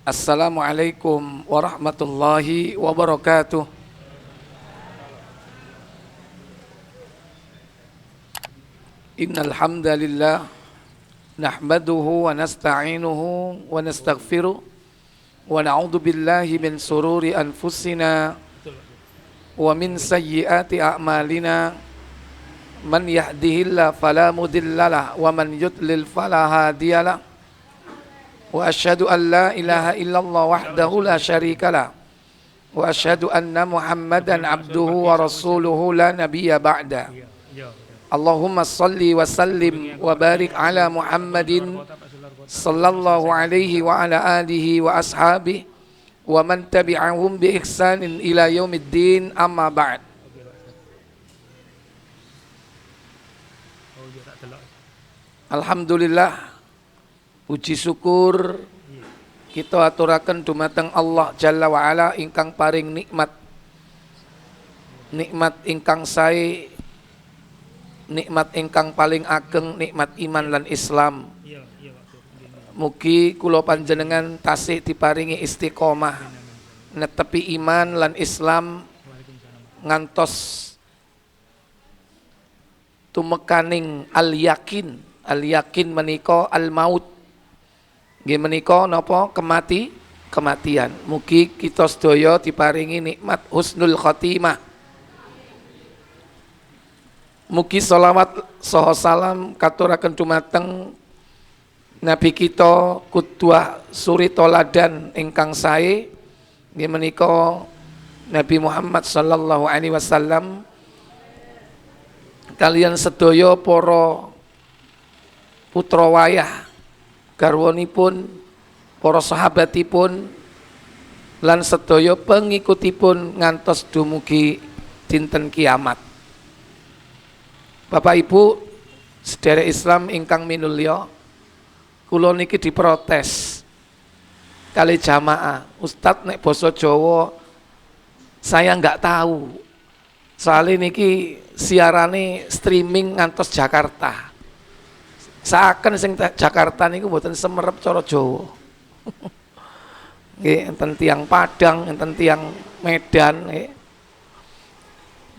Assalamualaikum warahmatullahi wabarakatuh. Innal hamdalillah nahmaduhu wa nasta'inuhu wa nastaghfiruh wa na'udzu billahi min sururi anfusina wa min sayyiati a'malina. Man yahdihillahu fala mudhillalah wa man yudlil fala hadiyalah. Wa asyhadu an la ilaha illallah wahdahu la syarikalah wa asyhadu anna Muhammadan abduhu wa rasuluhu la nabiyya ba'da. Allahumma salli wa sallim wa barik ala Muhammadin sallallahu alaihi wa ala alihi wa ashabihi wa man tabi'ahum bi ihsanin ila yaumiddin, amma ba'd. Alhamdulillah, puji syukur kita aturaken dumateng Allah Jalla wa Ala ingkang paring nikmat ingkang sae, nikmat ingkang paling ageng, nikmat iman lan Islam. Mugi kula panjenengan tasih diparingi istiqomah netepi iman lan Islam ngantos tumekaning al-yakin. Al-yakin menika al-maut. Nggih menika napa? Kematian. Mugi kita sedaya diparingi nikmat husnul khotimah. Mugi sholawat saha salam katuraken dumateng Nabi kita qudwah suri toladan ingkang sae, nggih menika Nabi Muhammad sallallahu alaihi wasallam kaliyan sedaya para putra wayah garwanipun, para sahabatipun lan sedaya pengikutipun ngantos dumugi dinten kiamat. Bapak Ibu sedherek Islam ingkang minulya, kula niki diprotes kali jamaah, Ustadz nek basa Jawa saya enggak tahu. Soalnya niki siarane streaming ngantos Jakarta. Seakan sing Jakarta niku mboten semerep cara Jawa. Nggih, enten tiyang Padang, enten tiyang Medan nggih.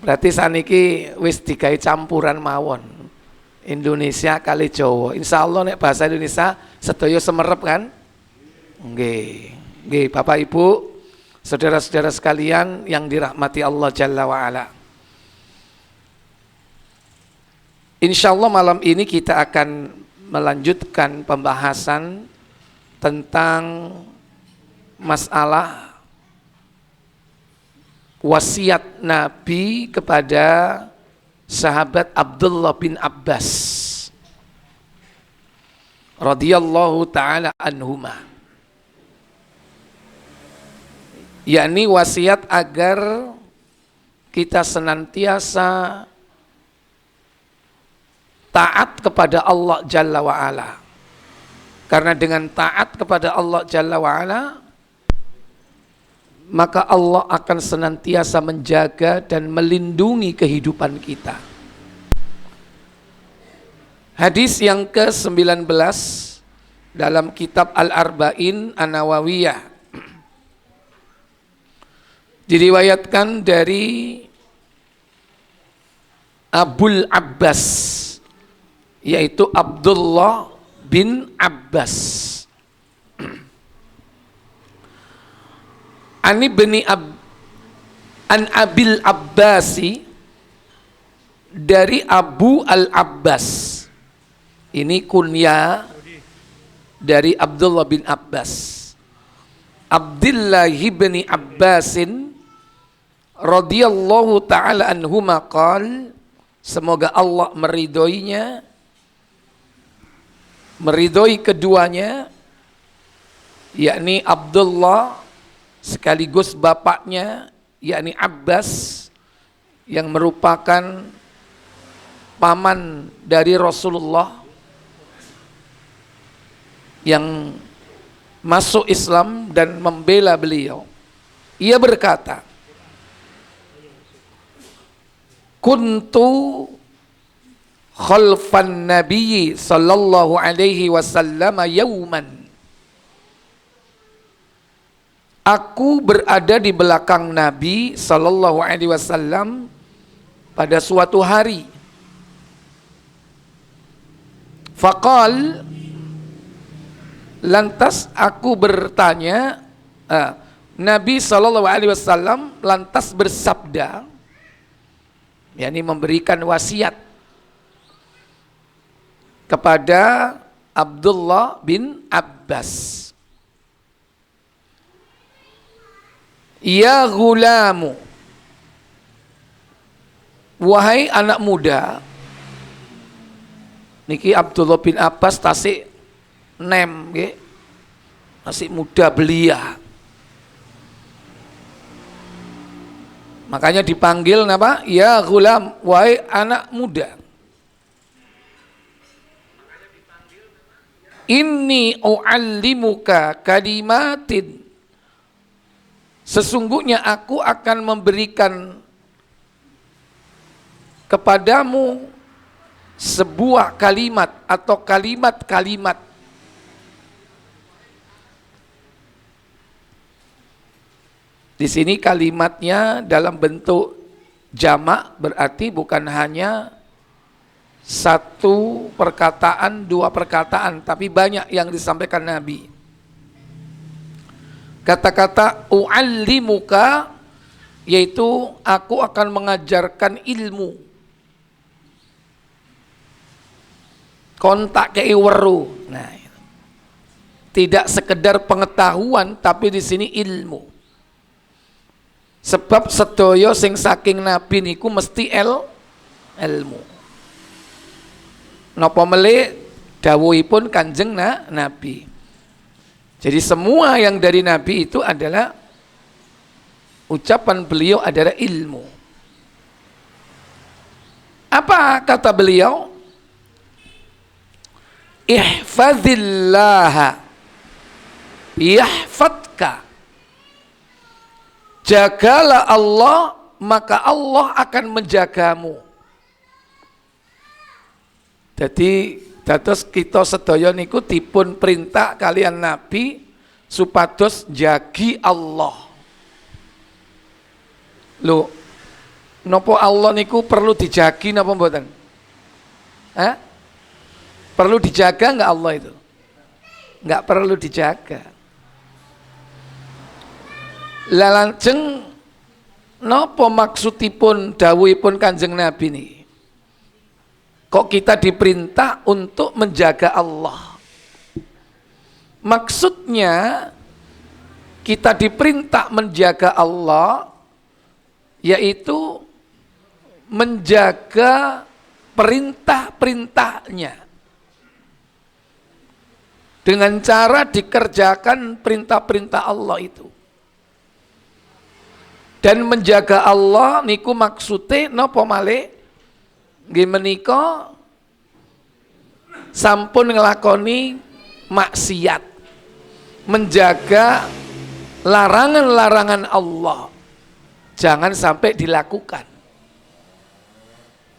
Berarti saniki wis digawe campuran mawon. Indonesia kali Jawa. Insyaallah nek bahasa Indonesia sedaya semerep kan? Nggih. Nggih, Bapak Ibu, saudara-saudara sekalian yang dirahmati Allah Jalla wa Ala. Insyaallah malam ini kita akan melanjutkan pembahasan tentang masalah wasiat Nabi kepada sahabat Abdullah bin Abbas radhiyallahu ta'ala anhuma, yakni wasiat agar kita senantiasa taat kepada Allah Jalla wa'ala. Karena dengan taat kepada Allah Jalla wa'ala, maka Allah akan senantiasa menjaga dan melindungi kehidupan kita. Hadis yang ke-19 dalam kitab Al-Arba'in An-Nawawiyah diriwayatkan dari Abul Abbas, yaitu Abdullah bin Abbas. An Abil Abbasi, dari Abu Al-Abbas. Ini kunya dari Abdullah bin Abbas. Abdullah bin Abbasin radhiyallahu ta'ala anhuma qal, semoga Allah meridhoinya, meridhoi keduanya, yakni Abdullah sekaligus bapaknya yakni Abbas yang merupakan paman dari Rasulullah yang masuk Islam dan membela beliau. Ia berkata, kuntu khalfan nabiyyi sallallahu alaihi wasallam yauman. Aku berada di belakang Nabi sallallahu alaihi wasallam pada suatu hari. Faqal, lantas aku bertanya, Nabi sallallahu alaihi wasallam lantas bersabda, yakni memberikan wasiat kepada Abdullah bin Abbas. Ya gulamu, wahai anak muda. Niki Abdullah bin Abbas tasik nem nggih. Masih muda belia. Makanya dipanggil apa? Ya gulam, wahai anak muda. Inni u'allimuka kalimatin. Sesungguhnya aku akan memberikan kepadamu sebuah kalimat atau kalimat-kalimat. Di sini kalimatnya dalam bentuk jamak, berarti bukan hanya satu perkataan, dua perkataan, tapi banyak yang disampaikan Nabi. Kata-kata u'allimuka, yaitu aku akan mengajarkan ilmu. Kontak kei weru. Nah, tidak sekedar pengetahuan, tapi di sini ilmu. Sebab sedaya sing saking Nabi niku mesti ilmu. Napa melih dawuhipun Kanjeng Nabi. Jadi semua yang dari Nabi itu adalah ucapan beliau adalah ilmu. Apa kata beliau? Ihfazillaha yahfadka. Jagalah Allah, maka Allah akan menjagamu. Jadi dados kita sedaya niku dipun perintah kalian Nabi supados jagi Allah. Lho, napa Allah niku perlu dijagi napa mboten? Perlu dijaga enggak Allah itu? Enggak perlu dijaga. Lalanjeng napa maksudipun dawuhipun Kanjeng Nabi niki? Kok kita diperintah untuk menjaga Allah? Maksudnya kita diperintah menjaga Allah, yaitu menjaga perintah-perintahnya. Dengan cara dikerjakan perintah-perintah Allah itu. Dan menjaga Allah niku maksude napa malih? Nggih menika sampun nglakoni maksiat, menjaga larangan-larangan Allah jangan sampai dilakukan,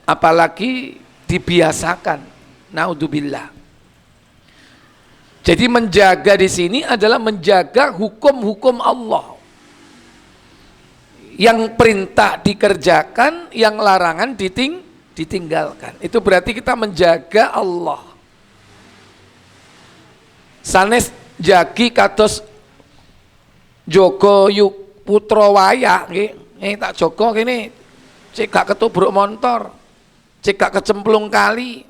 apalagi dibiasakan. Naudzubillah. Jadi menjaga di sini adalah menjaga hukum-hukum Allah. Yang perintah dikerjakan, yang larangan ditinggalkan. Itu berarti kita menjaga Allah. Sanes jagi kados Joko yuk putra wayah nggih. Tak Joko kene cek gak ketubruk montor, cek gak kecemplung kali,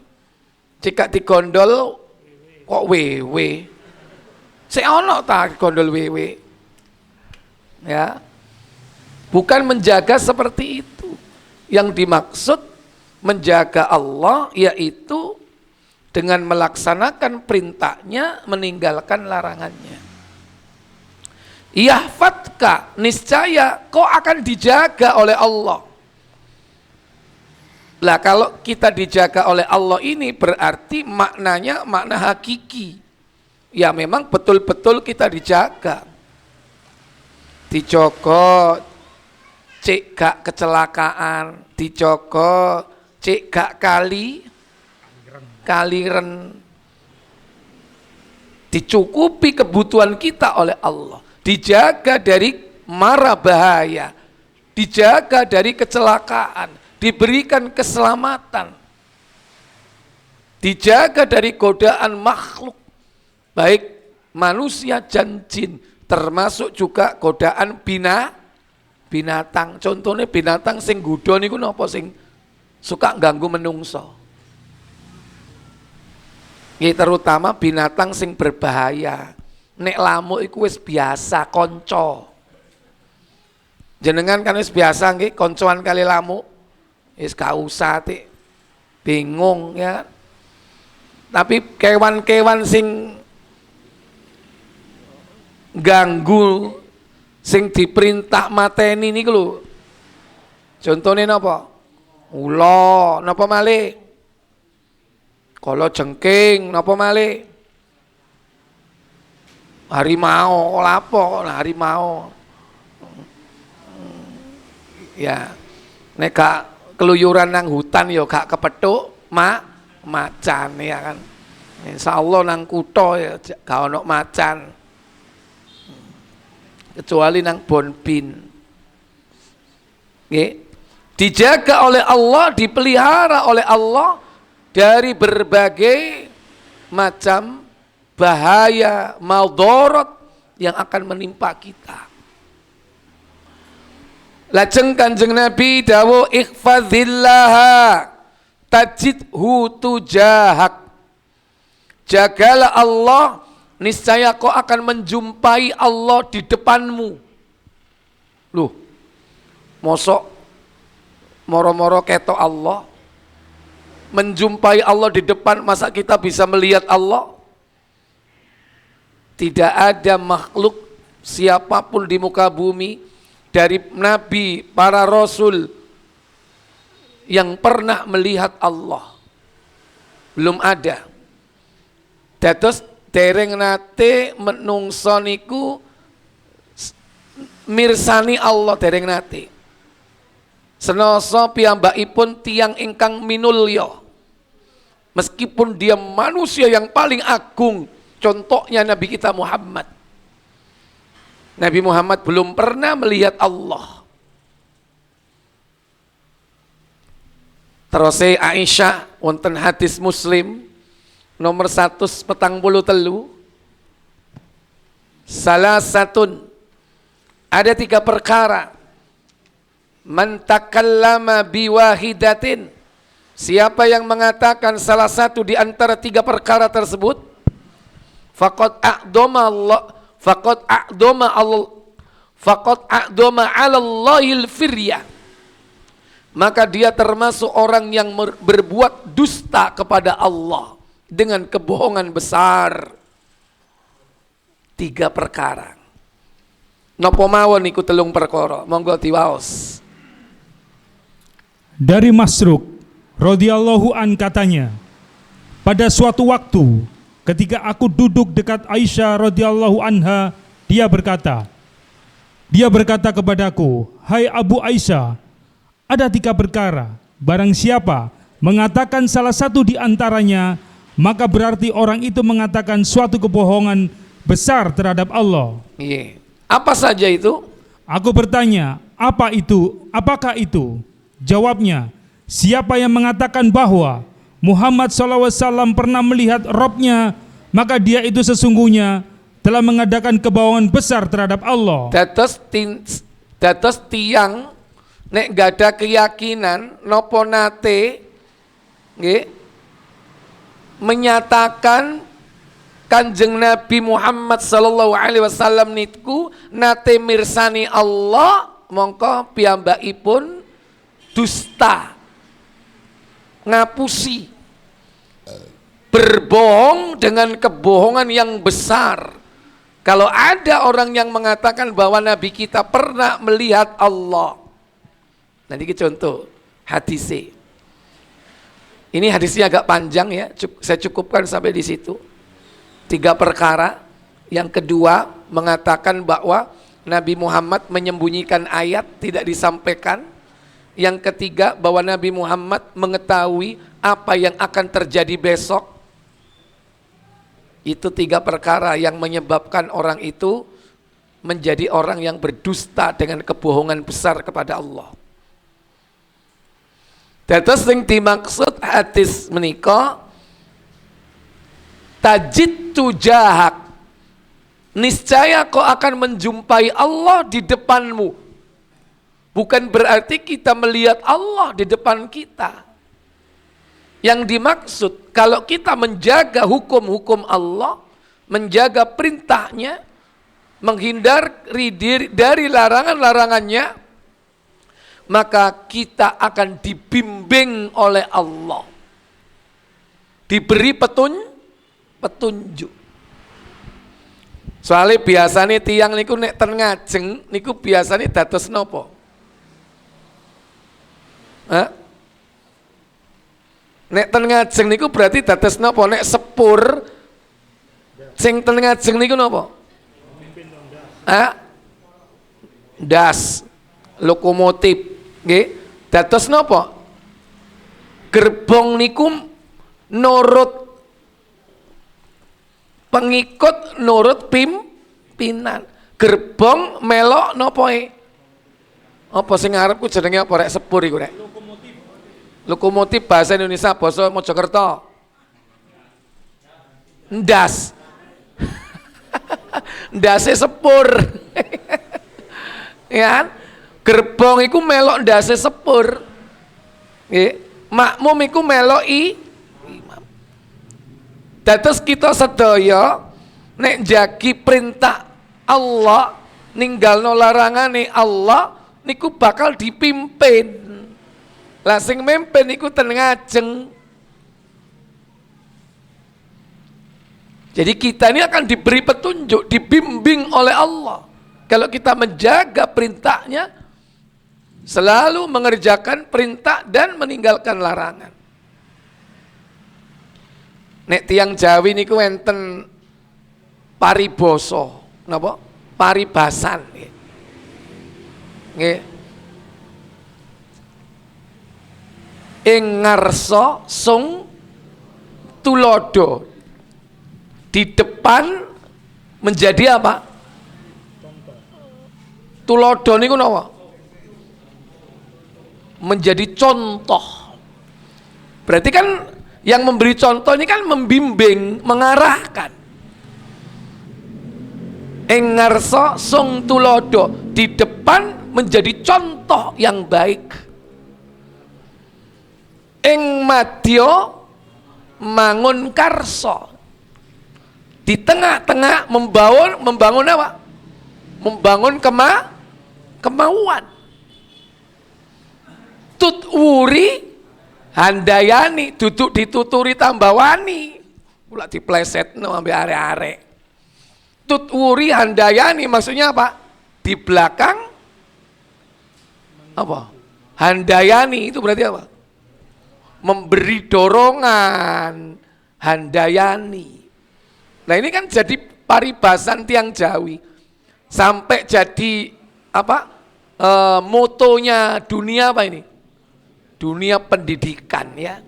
cek gak digondol kok wewe. Sik ana ta gondol wewe. Ya. Bukan menjaga seperti itu. Yang dimaksud menjaga Allah yaitu dengan melaksanakan perintahnya, meninggalkan larangannya. Yahfadka, niscaya kau akan dijaga oleh Allah. Lah kalau kita dijaga oleh Allah ini berarti maknanya makna hakiki. Ya memang betul-betul kita dijaga. Dijogo cek gak kecelakaan, dijogo cek gak kaliren, dicukupi kebutuhan kita oleh Allah. dijaga dari mara bahaya, dijaga dari kecelakaan, diberikan keselamatan, dijaga dari godaan makhluk, baik manusia dan jin, termasuk juga godaan binatang. Contohnya binatang sing gudo niku napa sing suka ganggu menungso. Ini terutama binatang sing berbahaya. Nek lamuk iku wis biasa konco. Jenengan kan wis biasa nggih koncoan kali lamuk. Wis gak usah tik bingung ya. Tapi kewan-kewan sing ganggu, sing diperintah mateni niku lho. Contone napa? Ula, napa malih? Kala jengking, napa malih? Harimau, lapo harimau. Ya, nek gak keluyuran nang hutan ya gak kepethuk macan ya kan. Insyaallah nang kutha ya gak ono macan. Kecuali nang Bonbin. Nggih. Dijaga oleh Allah, dipelihara oleh Allah dari berbagai macam bahaya, maldorot yang akan menimpa kita. Lajeng Kanjeng Nabi dawuh ihfazillaha tajidhu tujahak. Jagalah Allah, niscaya kau akan menjumpai Allah di depanmu. Loh, mosok moro-moro ketok Allah, menjumpai Allah di depan, masa kita bisa melihat Allah? Tidak ada makhluk siapapun di muka bumi, dari nabi, para rasul, yang pernah melihat Allah. Belum ada. Dados dereng nate menungso niku mirsani Allah, dereng nate. Senoso piyambakipun tiang ingkang minulya. Meskipun dia manusia yang paling agung, contohnya Nabi kita Muhammad. Nabi Muhammad belum pernah melihat Allah. Terus Aisyah wonten hadis Muslim nomor 143, salah satun, ada 3 perkara. Man takallama biwahidatin, siapa yang mengatakan salah satu di antara 3 perkara tersebut, faqad a'dama Allah, faqad a'dama 'ala Allahil firya, maka dia termasuk orang yang berbuat dusta kepada Allah dengan kebohongan besar. 3 perkara. Napa mawon iku 3 perkara? Monggo diwaos. Dari Masruk radhiyallahu an katanya, pada suatu waktu ketika aku duduk dekat Aisyah radhiyallahu anha, dia berkata kepadaku, "Hai Abu Aisyah, ada 3 perkara, barang siapa mengatakan salah satu di antaranya, maka berarti orang itu mengatakan suatu kebohongan besar terhadap Allah." Iya. Apa saja itu? Aku bertanya, apa itu? Apakah itu? Jawabnya, siapa yang mengatakan bahwa Muhammad SAW pernah melihat Robnya, maka dia itu sesungguhnya telah mengadakan kebohongan besar terhadap Allah. Dados tiang nek gak ada keyakinan nopo nate nggih menyatakan Kanjeng Nabi Muhammad sallallahu alaihi wasallam niku nate mirsani Allah, mongko piyambakipun dusta, ngapusi, berbohong dengan kebohongan yang besar. Kalau ada orang yang mengatakan bahwa Nabi kita pernah melihat Allah, nanti kita contoh hadisnya. Ini hadisnya agak panjang ya, saya cukupkan sampai di situ. 3 perkara. Yang kedua mengatakan bahwa Nabi Muhammad menyembunyikan ayat, tidak disampaikan. Yang ketiga bahwa Nabi Muhammad mengetahui apa yang akan terjadi besok. Itu 3 perkara yang menyebabkan orang itu menjadi orang yang berdusta dengan kebohongan besar kepada Allah. Dados sing dimaksud hadis menika tajid tujahak, niscaya kau akan menjumpai Allah di depanmu. Bukan berarti kita melihat Allah di depan kita. Yang dimaksud kalau kita menjaga hukum-hukum Allah, menjaga perintahnya, menghindari diri dari larangan-larangannya, maka kita akan dibimbing oleh Allah, diberi petunjuk. Soalnya biasanya tiang niku nek ten ngajeng niku biasanya dados nopo? Nek ten ngajeng niku berarti dados nopo? Nek sepur sing ten ngajeng niku nopo? Das, lokomotif, nggih. Dados nopo? Gerbong niku nurut pengikut, nurut pimpinan. Gerbong melok nopo e? Apa sing ngarepku jenenge apa rek sepur iku rek? Lokomotif bahasa Indonesia, basa Mojokerto. Ndas. Ndase sepur. Ya kan? Gerbong iku melok ndase sepur. Nggih. Makmum iku melok imam. Dados kita sedaya nek jagi perintah Allah, ninggalno larangane Allah niku bakal dipimpin. Lah sing mimpin niku ten ngajeng. Jadi kita ini akan diberi petunjuk, dibimbing oleh Allah. Kalau kita menjaga perintahnya, selalu mengerjakan perintah dan meninggalkan larangan. Nek tiang Jawi niku enten pariboso, napa? Paribasan. Nggih. Ing ngarsa sung tulodo, di depan menjadi apa? Tulodo niku napa? Menjadi contoh. Berarti kan yang memberi contoh ini kan membimbing, mengarahkan. Ing ngarsa sung tulodo, di depan menjadi contoh yang baik. Ing madya mangun karso, di tengah-tengah membangun apa? Membangun kemauan. Tutwuri handayani, duduk dituturi tambawani, pula diplesetno ambe arek-arek. Tutwuri handayani maksudnya apa? Di belakang apa? Handayani itu berarti apa? Memberi dorongan, handayani. Nah ini kan jadi paribasan tiang Jawi, sampai jadi apa? Motonya dunia apa ini? Dunia pendidikan ya.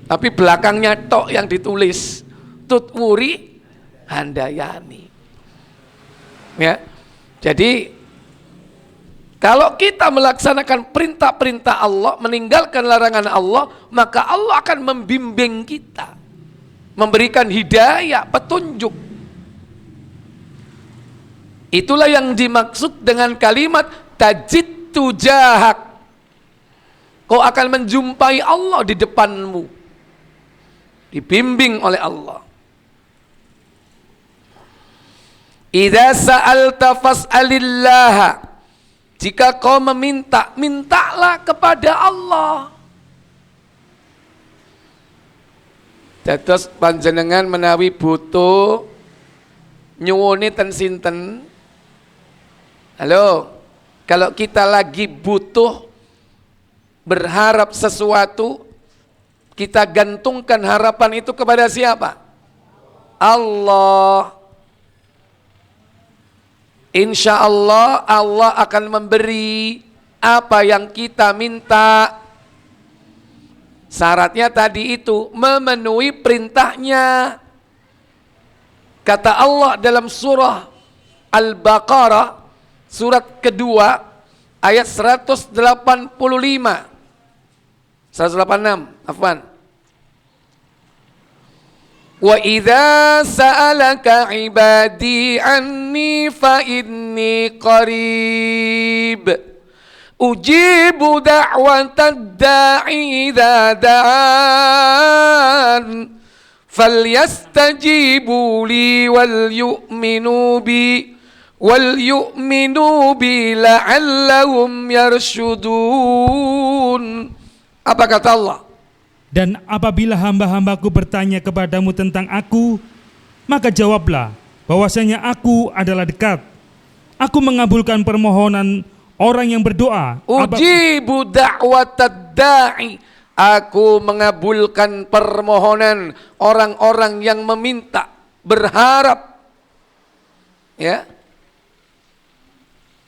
Tapi belakangnya tok yang ditulis tutwuri handayani. Ya, jadi kalau kita melaksanakan perintah-perintah Allah, meninggalkan larangan Allah, maka Allah akan membimbing kita, memberikan hidayah, petunjuk. Itulah yang dimaksud dengan kalimat tajid tujahak. Kau akan menjumpai Allah di depanmu, dibimbing oleh Allah. Idza sa'alta fas'alillah. Jika kau meminta, mintalah kepada Allah. Dados panjenengan menawi butuh nyuwune ten sinten? Halo. Kalau kita lagi butuh berharap sesuatu, kita gantungkan harapan itu kepada siapa? Allah. Insya Allah, Allah akan memberi apa yang kita minta. Syaratnya tadi itu, memenuhi perintahnya. Kata Allah dalam surah Al-Baqarah surat kedua ayat 185. 186, afwan. Wa idza sa'alaka 'ibadi anni fa inni qarib ujibu da'watad da'i idza da'an falyastajibu li wal yu'minu bi la'allahum yarshudun. Apa kata Allah? Dan apabila hamba-hambaku bertanya kepadamu tentang aku, maka jawablah bahwasanya aku adalah dekat. Aku mengabulkan permohonan orang yang berdoa. Ujibu da'watad da'i. Aku mengabulkan permohonan orang-orang yang meminta, berharap. Ya.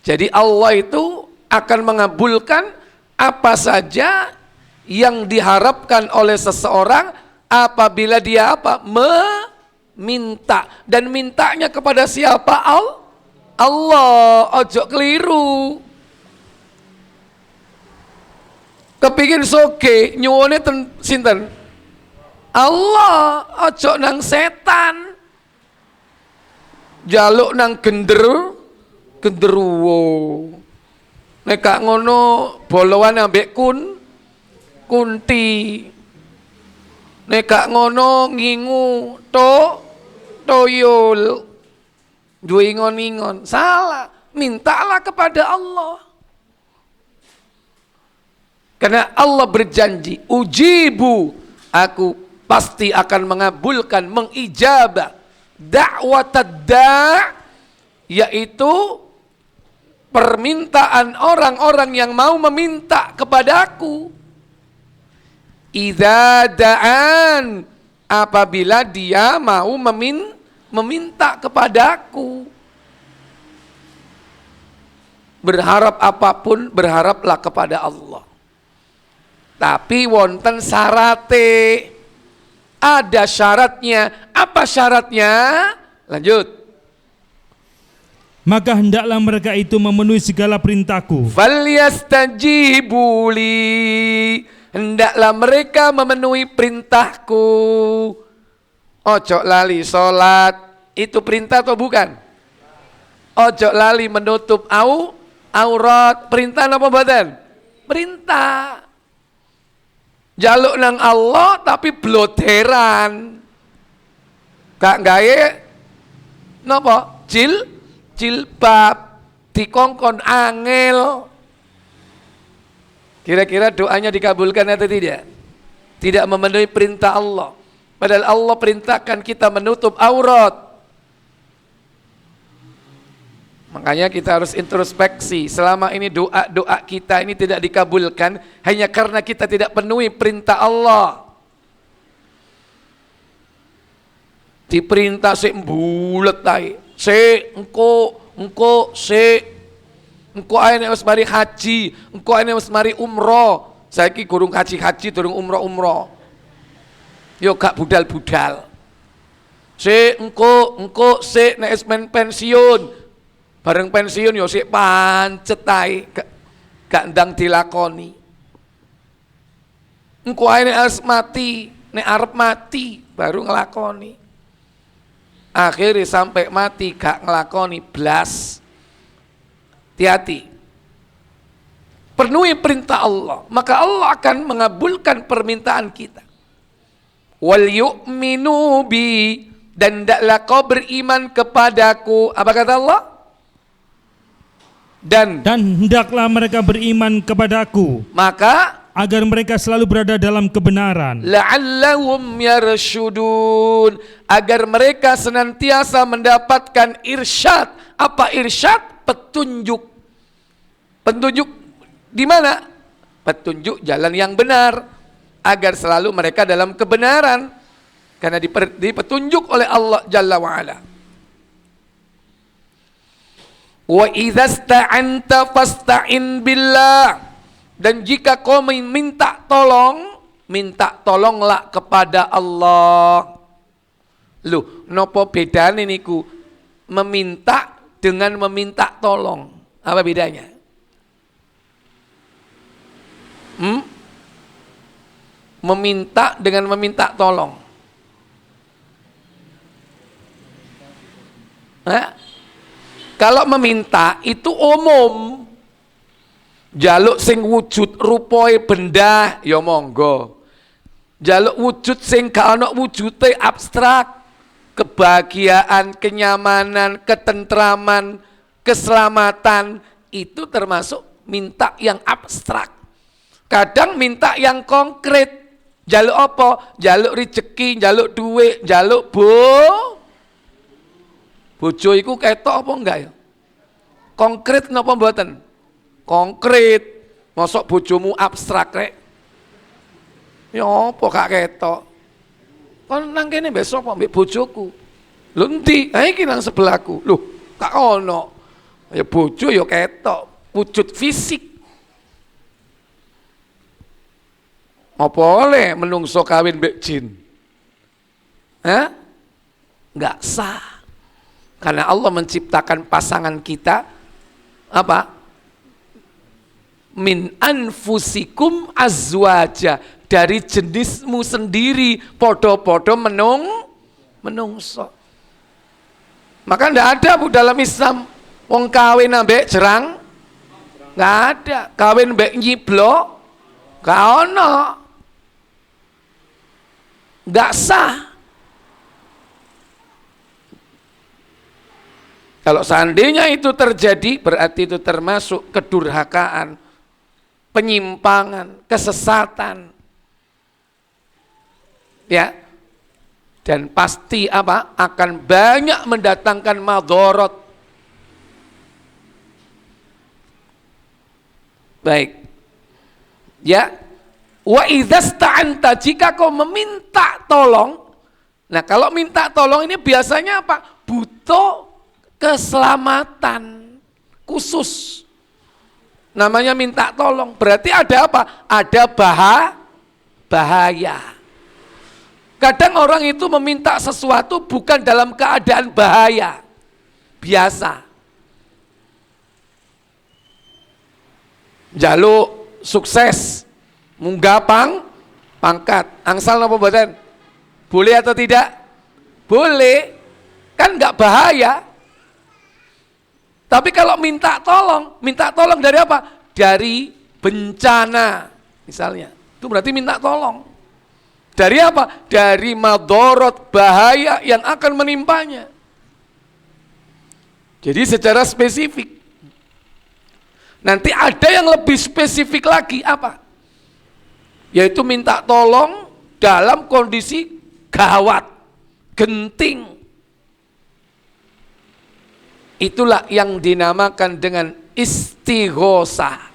Jadi Allah itu akan mengabulkan apa saja yang diharapkan oleh seseorang apabila dia apa? Meminta. Dan mintanya kepada siapa? Allah. Ojo keliru. Kepingin soge nyuwune sinten? Allah. Ojo nang setan. Jaluk nang genderuwo. Nek gak ngono bolowan ambek kunti. Nek gak ngono ngingu toyol. Duwe ingon-ingon. Salah. Mintalah kepada Allah. Karena Allah berjanji, ujibu, aku pasti akan mengabulkan, mengijabah da'watad da', yaitu permintaan orang-orang yang mau meminta kepadaku. Idza da'an, apabila dia mau meminta kepadaku. Berharap apapun, berharaplah kepada Allah. Tapi wonten syarate. Ada syaratnya. Apa syaratnya? Lanjut. Maka hendaklah mereka itu memenuhi segala perintahku. Falyastajibu li. Hendaklah mereka memenuhi perintahku. Ojo lali sholat. Itu perintah atau bukan? Ojo lali menutup aurat. Perintah apa badan? Perintah. Jaluk nang Allah tapi bloderan. Gak gawe napa? Jilbab dikongkon angel. Kira-kira doanya dikabulkan atau tidak? Tidak memenuhi perintah Allah. Padahal Allah perintahkan kita menutup aurat. Makanya kita harus introspeksi. Selama ini doa-doa kita ini tidak dikabulkan hanya karena kita tidak penuhi perintah Allah. Diperintah sik mbulet ae. Sik engko ae nek wis mari haji, engko ae nek wis mari umroh. Saiki gurung haji durung umroh. Yo gak budal-budal. Sik engko sik nek wis pensiun. Bareng pensiun yo sik pancet ae, gak ndang dilakoni. Engko ae nek arep mati baru nglakoni. Akhirnya sampai mati gak nglakoni blas. Hati-hati. Penuhi perintah Allah, maka Allah akan mengabulkan permintaan kita. Wal yu'minu bi, dan hendaklah kau beriman kepadaku. Apa kata Allah? Dan hendaklah mereka beriman kepadaku, maka agar mereka selalu berada dalam kebenaran. La'allahum yarshudun, agar mereka senantiasa mendapatkan irsyad. Apa irsyad? Petunjuk. Petunjuk di mana? Petunjuk jalan yang benar, agar selalu mereka dalam kebenaran, karena dipetunjuk oleh Allah Jalla wa'ala. Wa idza sta'anta fasta'in billah, dan jika kau minta tolonglah kepada Allah. Loh, nopo bedane niku? Meminta dengan meminta tolong. Apa bedanya? Meminta dengan meminta tolong. Kalau meminta itu umum. Jaluk sing wujud rupoe benda ya monggo. Jaluk wujud sing gak ana wujude abstrak. Kebahagiaan, kenyamanan, ketentraman, keselamatan itu termasuk minta yang abstrak. Kadang minta yang konkret. Jaluk apa? Jaluk rezeki, jaluk duit, jaluk bojo iku ketok apa enggak ya? Konkret napa mboten? Konkret. Mosok bojomu abstrak rek. Ya apa gak ketok? Kon nang kene besok apa mbek bojoku? Lho endi? Ha iki nang sebelahku. Lho, gak ono. Ya bojo ya ketok, wujud fisik. Apa oleh menungso kawin mbek jin? Enggak sah. Karena Allah menciptakan pasangan kita apa? Min anfusikum azwaja, dari jenismu sendiri, podo-podo menungso. Maka ndak ada bu dalam Islam wong kawin ambek jerang, nggak ada. Kawin ambek nyiblo, nggak ono, nggak sah. Kalau seandainya itu terjadi, berarti itu termasuk kedurhakaan, penyimpangan, kesesatan. Ya, dan pasti apa? Akan banyak mendatangkan madorot. Baik. Ya, wa idzasta'anta, jika kau meminta tolong. Nah, kalau minta tolong ini biasanya apa? Butuh keselamatan khusus. Namanya minta tolong. Berarti ada apa? Ada bahaya. Kadang orang itu meminta sesuatu bukan dalam keadaan bahaya, biasa. Jaluk sukses, munggah pangkat, angsal napa mboten? Boleh atau tidak? Boleh, kan nggak bahaya. Tapi kalau minta tolong dari apa? Dari bencana, misalnya. Itu berarti minta tolong. Dari apa? Dari madorot, bahaya yang akan menimpanya. Jadi secara spesifik. Nanti ada yang lebih spesifik lagi, apa? Yaitu minta tolong dalam kondisi gawat, genting. Itulah yang dinamakan dengan istighosah.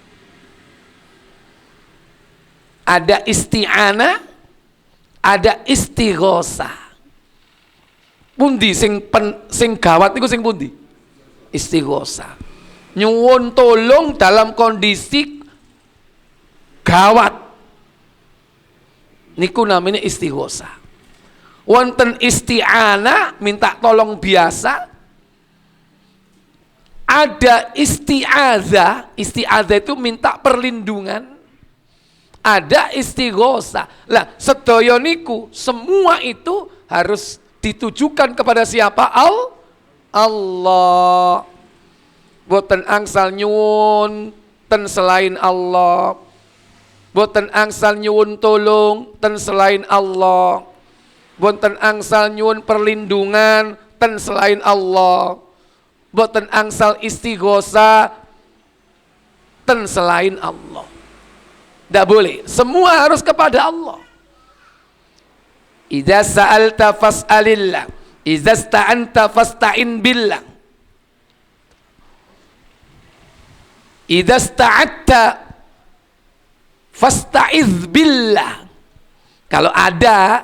Ada isti'anah, ada istighosah. Pundi sing gawat niku sing pundi? Istighosah. Nyuwun tolong dalam kondisi gawat. Niku namanya istighosah. Wonten isti'anah, minta tolong biasa. Ada isti'adzah, isti'adzah itu minta perlindungan. Ada istighosah. Lah, sedaya niku semua itu harus ditujukan kepada siapa? Allah. Boten angsal nyuwun ten selain Allah. Boten angsal nyuwun tolong ten selain Allah. Boten angsal nyuwun perlindungan ten selain Allah. Boten angsal istighosah ten selain Allah. Tidak boleh, semua harus kepada Allah. Idza sa'alta fas'alillah, idza sta'anta fasta'in billah, idza sta'atta fasta'iz billah. Kalau ada,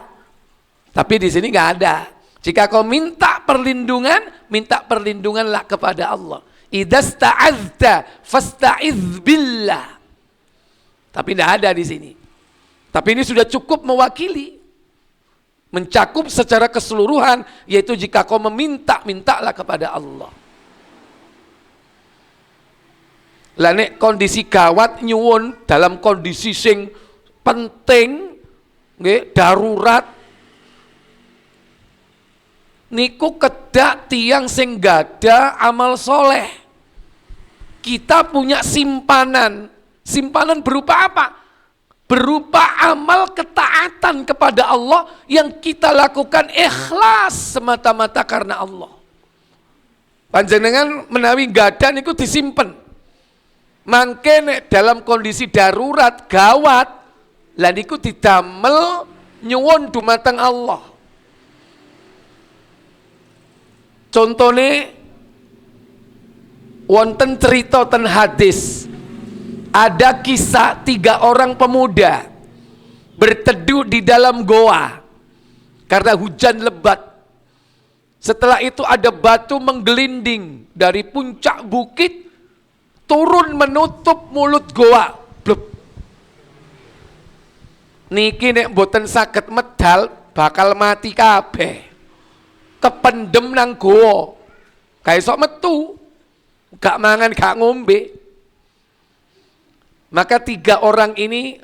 tapi di sini nggak ada. Jika kau minta perlindunganlah kepada Allah. Idza sta'adzta fasta'iz billah. Tapi tidak ada di sini. Tapi ini sudah cukup mewakili, mencakup secara keseluruhan, yaitu jika kau meminta, mintalah kepada Allah. Lah nek kondisi gawat nyuwun dalam kondisi sing penting nggih darurat niku kedak tiang sing gada amal soleh. Kita punya simpanan. Simpanan berupa apa? Berupa amal ketaatan kepada Allah yang kita lakukan ikhlas semata-mata karena Allah. Panjenengan menawi gadan niku disimpen. Mangke nek dalam kondisi darurat gawat lah niku didamel nyuwun dumateng Allah. Contohnya wonten cerita ten hadis. Ada kisah 3 orang pemuda berteduh di dalam goa karena hujan lebat. Setelah itu ada batu menggelinding dari puncak bukit turun menutup mulut goa. Blub. Niki nek boten saged medal bakal mati kabeh. Kependem nang goa. Gak iso metu. Gak mangan, gak ngombe. Maka 3 orang ini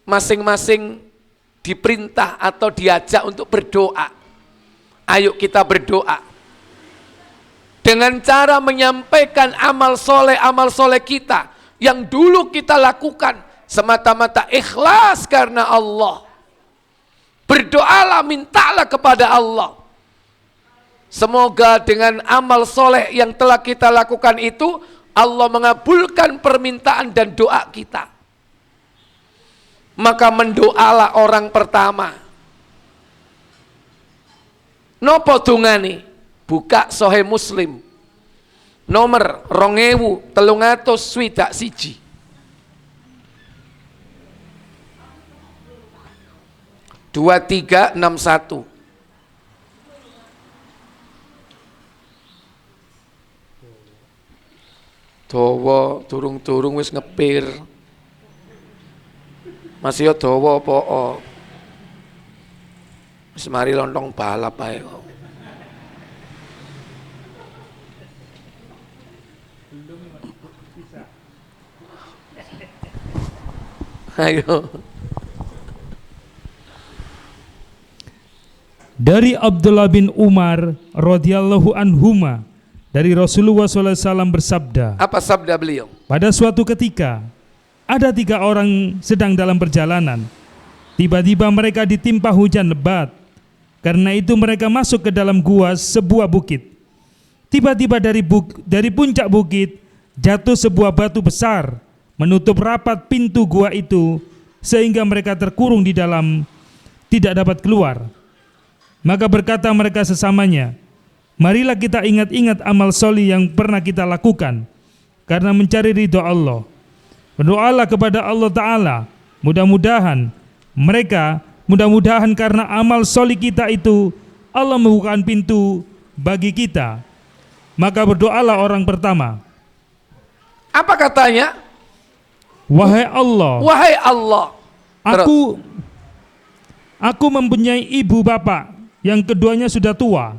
masing-masing diperintah atau diajak untuk berdoa. Ayo kita berdoa. Dengan cara menyampaikan amal soleh kita yang dulu kita lakukan semata-mata ikhlas karena Allah. Berdoalah, mintalah kepada Allah. Semoga dengan amal soleh yang telah kita lakukan itu Allah mengabulkan permintaan dan doa kita. Maka mendoalah orang pertama. Nopo dungane? Buka Sahih Muslim. Nomor 2361. Dua tiga enam satu. Dawa durung-durung wis ngepir. Masih ya dawa apa? Wis mari lontong balap ae kok. Ayo. Dari Abdullah bin Umar radhiyallahu anhuma dari Rasulullah SAW bersabda. Apa sabda beliau? Pada suatu ketika ada 3 orang sedang dalam perjalanan. Tiba-tiba mereka ditimpa hujan lebat. Karena itu mereka masuk ke dalam gua sebuah bukit. Tiba-tiba dari puncak bukit jatuh sebuah batu besar menutup rapat pintu gua itu sehingga mereka terkurung di dalam tidak dapat keluar. Maka berkata mereka sesamanya, marilah kita ingat-ingat amal soleh yang pernah kita lakukan karena mencari ridho Allah. Berdoalah kepada Allah Ta'ala, mudah-mudahan karena amal soleh kita itu Allah membukakan pintu bagi kita. Maka berdoalah orang pertama. Apa katanya? Wahai Allah, Wahai Allah. aku mempunyai ibu bapak yang keduanya sudah tua,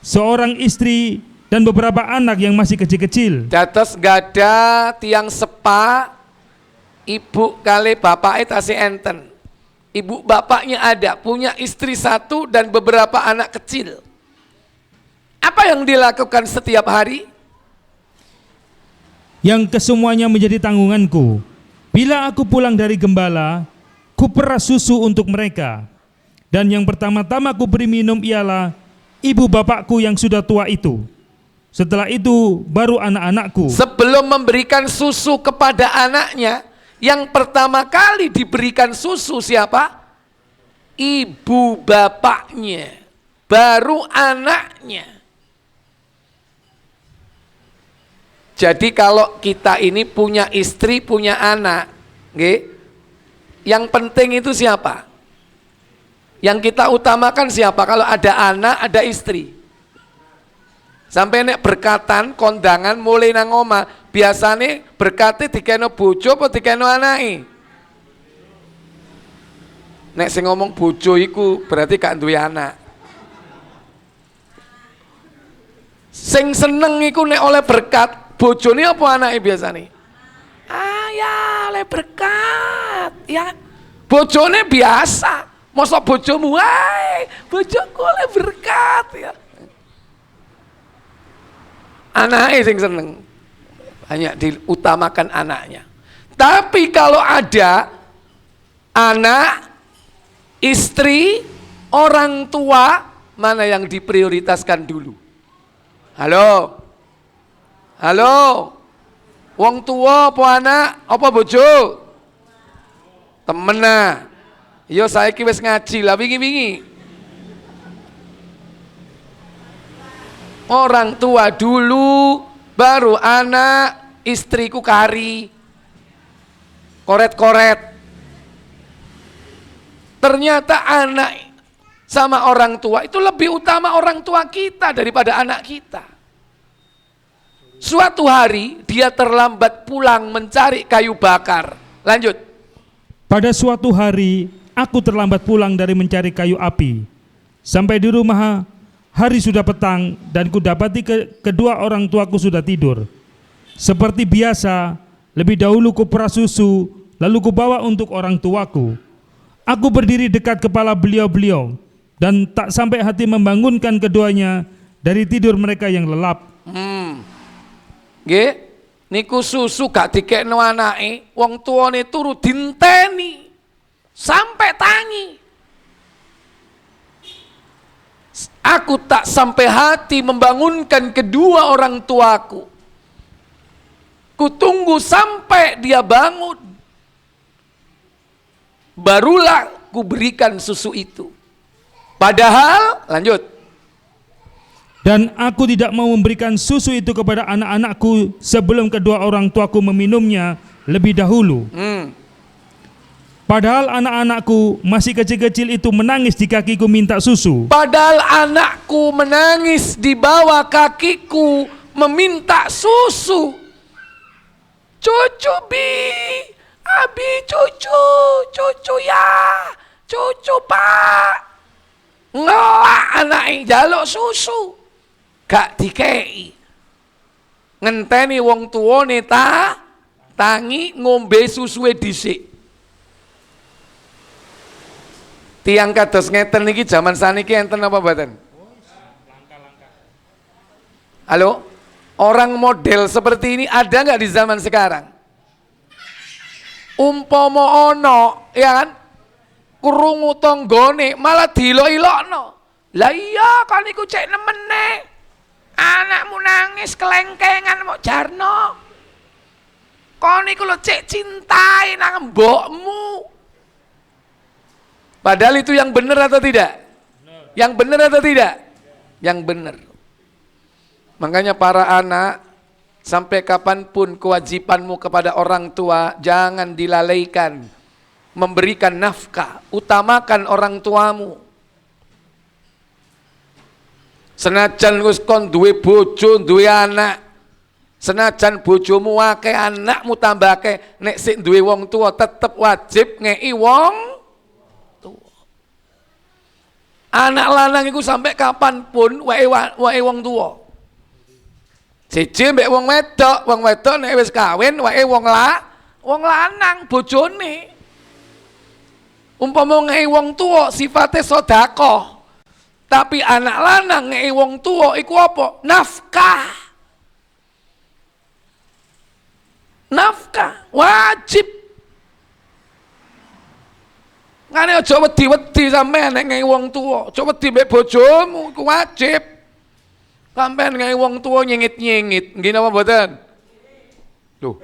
seorang istri dan beberapa anak yang masih kecil-kecil. Dados gada tiang sepa, ibu kali bapaknya tasih enten. Ibu bapaknya ada, punya istri 1 dan beberapa anak kecil. Apa yang dilakukan setiap hari? Yang kesemuanya menjadi tanggunganku. Bila aku pulang dari gembala, kuperas susu untuk mereka. Dan yang pertama-tama ku beri minum ialah ibu bapakku yang sudah tua itu. Setelah itu baru anak-anakku. Sebelum memberikan susu kepada anaknya, yang pertama kali diberikan susu siapa? Ibu bapaknya, baru anaknya. Jadi kalau kita ini punya istri, punya anak, yang penting itu siapa? Yang kita utamakan siapa? Kalau ada anak, ada istri. Sampai nek berkatan, kondangan mulai nang omah, biasanya berkatnya dikeno bojo apa dikeno anake? Nek sing ngomong bojo iku berarti gak duwe anak. Sing seneng iku nek oleh berkat Bojone apa anake biasane? Ya le berkat ya. Bojone biasa. Mosok bojomu wae, bojoku le berkat ya. Anake sing seneng. Banyak diutamakan anaknya. Tapi kalau ada anak, istri, orang tua, mana yang diprioritaskan dulu? Halo? Halo? Wong tua apa anak? Apa bojo? Temena. Yo saiki wis ngaji lah wingi-wingi. Orang tua dulu, baru anak, istriku kari. Koret-koret. Ternyata anak sama orang tua itu lebih utama orang tua kita daripada anak kita. Suatu hari dia terlambat pulang mencari kayu bakar. Lanjut. Pada suatu hari aku terlambat pulang dari mencari kayu api. Sampai di rumah hari sudah petang dan kudapati kedua orang tuaku sudah tidur. Seperti biasa, lebih dahulu kuperas susu, lalu kubawa untuk orang tuaku. Aku berdiri dekat kepala beliau-beliau dan tak sampai hati membangunkan keduanya dari tidur mereka yang lelap. Nggih, niku susu gak dikekno anake, wong tuane turu dinteni sampai tangi. Aku tak sampai hati membangunkan kedua orang tuaku. Kutunggu sampai dia bangun. Barulah ku berikan susu itu. Padahal, lanjut. Dan aku tidak mau memberikan susu itu kepada anak-anakku sebelum kedua orang tuaku meminumnya lebih dahulu. Padahal anak-anakku masih kecil-kecil itu menangis di kakiku minta susu. Padahal anakku menangis di bawah kakiku meminta susu. Cucu bi, abi cucu ya, cucu pak. Ngelak anake jaluk susu. Gak dikei. Ngenteni wong tuane tangi ngombe susue dhisik. Tiang kados ngeten niki zaman saniki enten apa mboten? Halo? Orang model seperti ini ada nggak di zaman sekarang? Umpama ono, ya kan? Krungu tanggane malah dilok-ilokno. Lah iya kan iku cek nemene. Anakmu nangis kelengkengan mau jarno. Kon iku lho cek cintai nang mbokmu. Padahal itu yang benar atau tidak? Yang benar atau tidak? Yang benar. Makanya para anak, sampai kapanpun kewajibanmu kepada orang tua jangan dilalaikan. Memberikan nafkah, utamakan orang tuamu. Senajan wis kon duwe bojo, duwe anak, senajan bojomu akeh, anakmu tambah akeh, nek sik duwe wong tua tetep wajib ngei wong. Anak lanang iku sampai kapanpun wae wong tua. Siji mbek wong wedok nek wis kawin wae wong lanang bojone. Umpama ngei wong tua sifate sedekah. Tapi anak lanang ngei wong tua iku apa? Nafkah. Nafkah wajib. Ngene aja wedi-wedi sampean nek ngei wong tuwa. Aja wedi mbek bojomu iku wajib. Sampean ngei wong tuwa nyengit-nyengit, nggih napa mboten? Lho.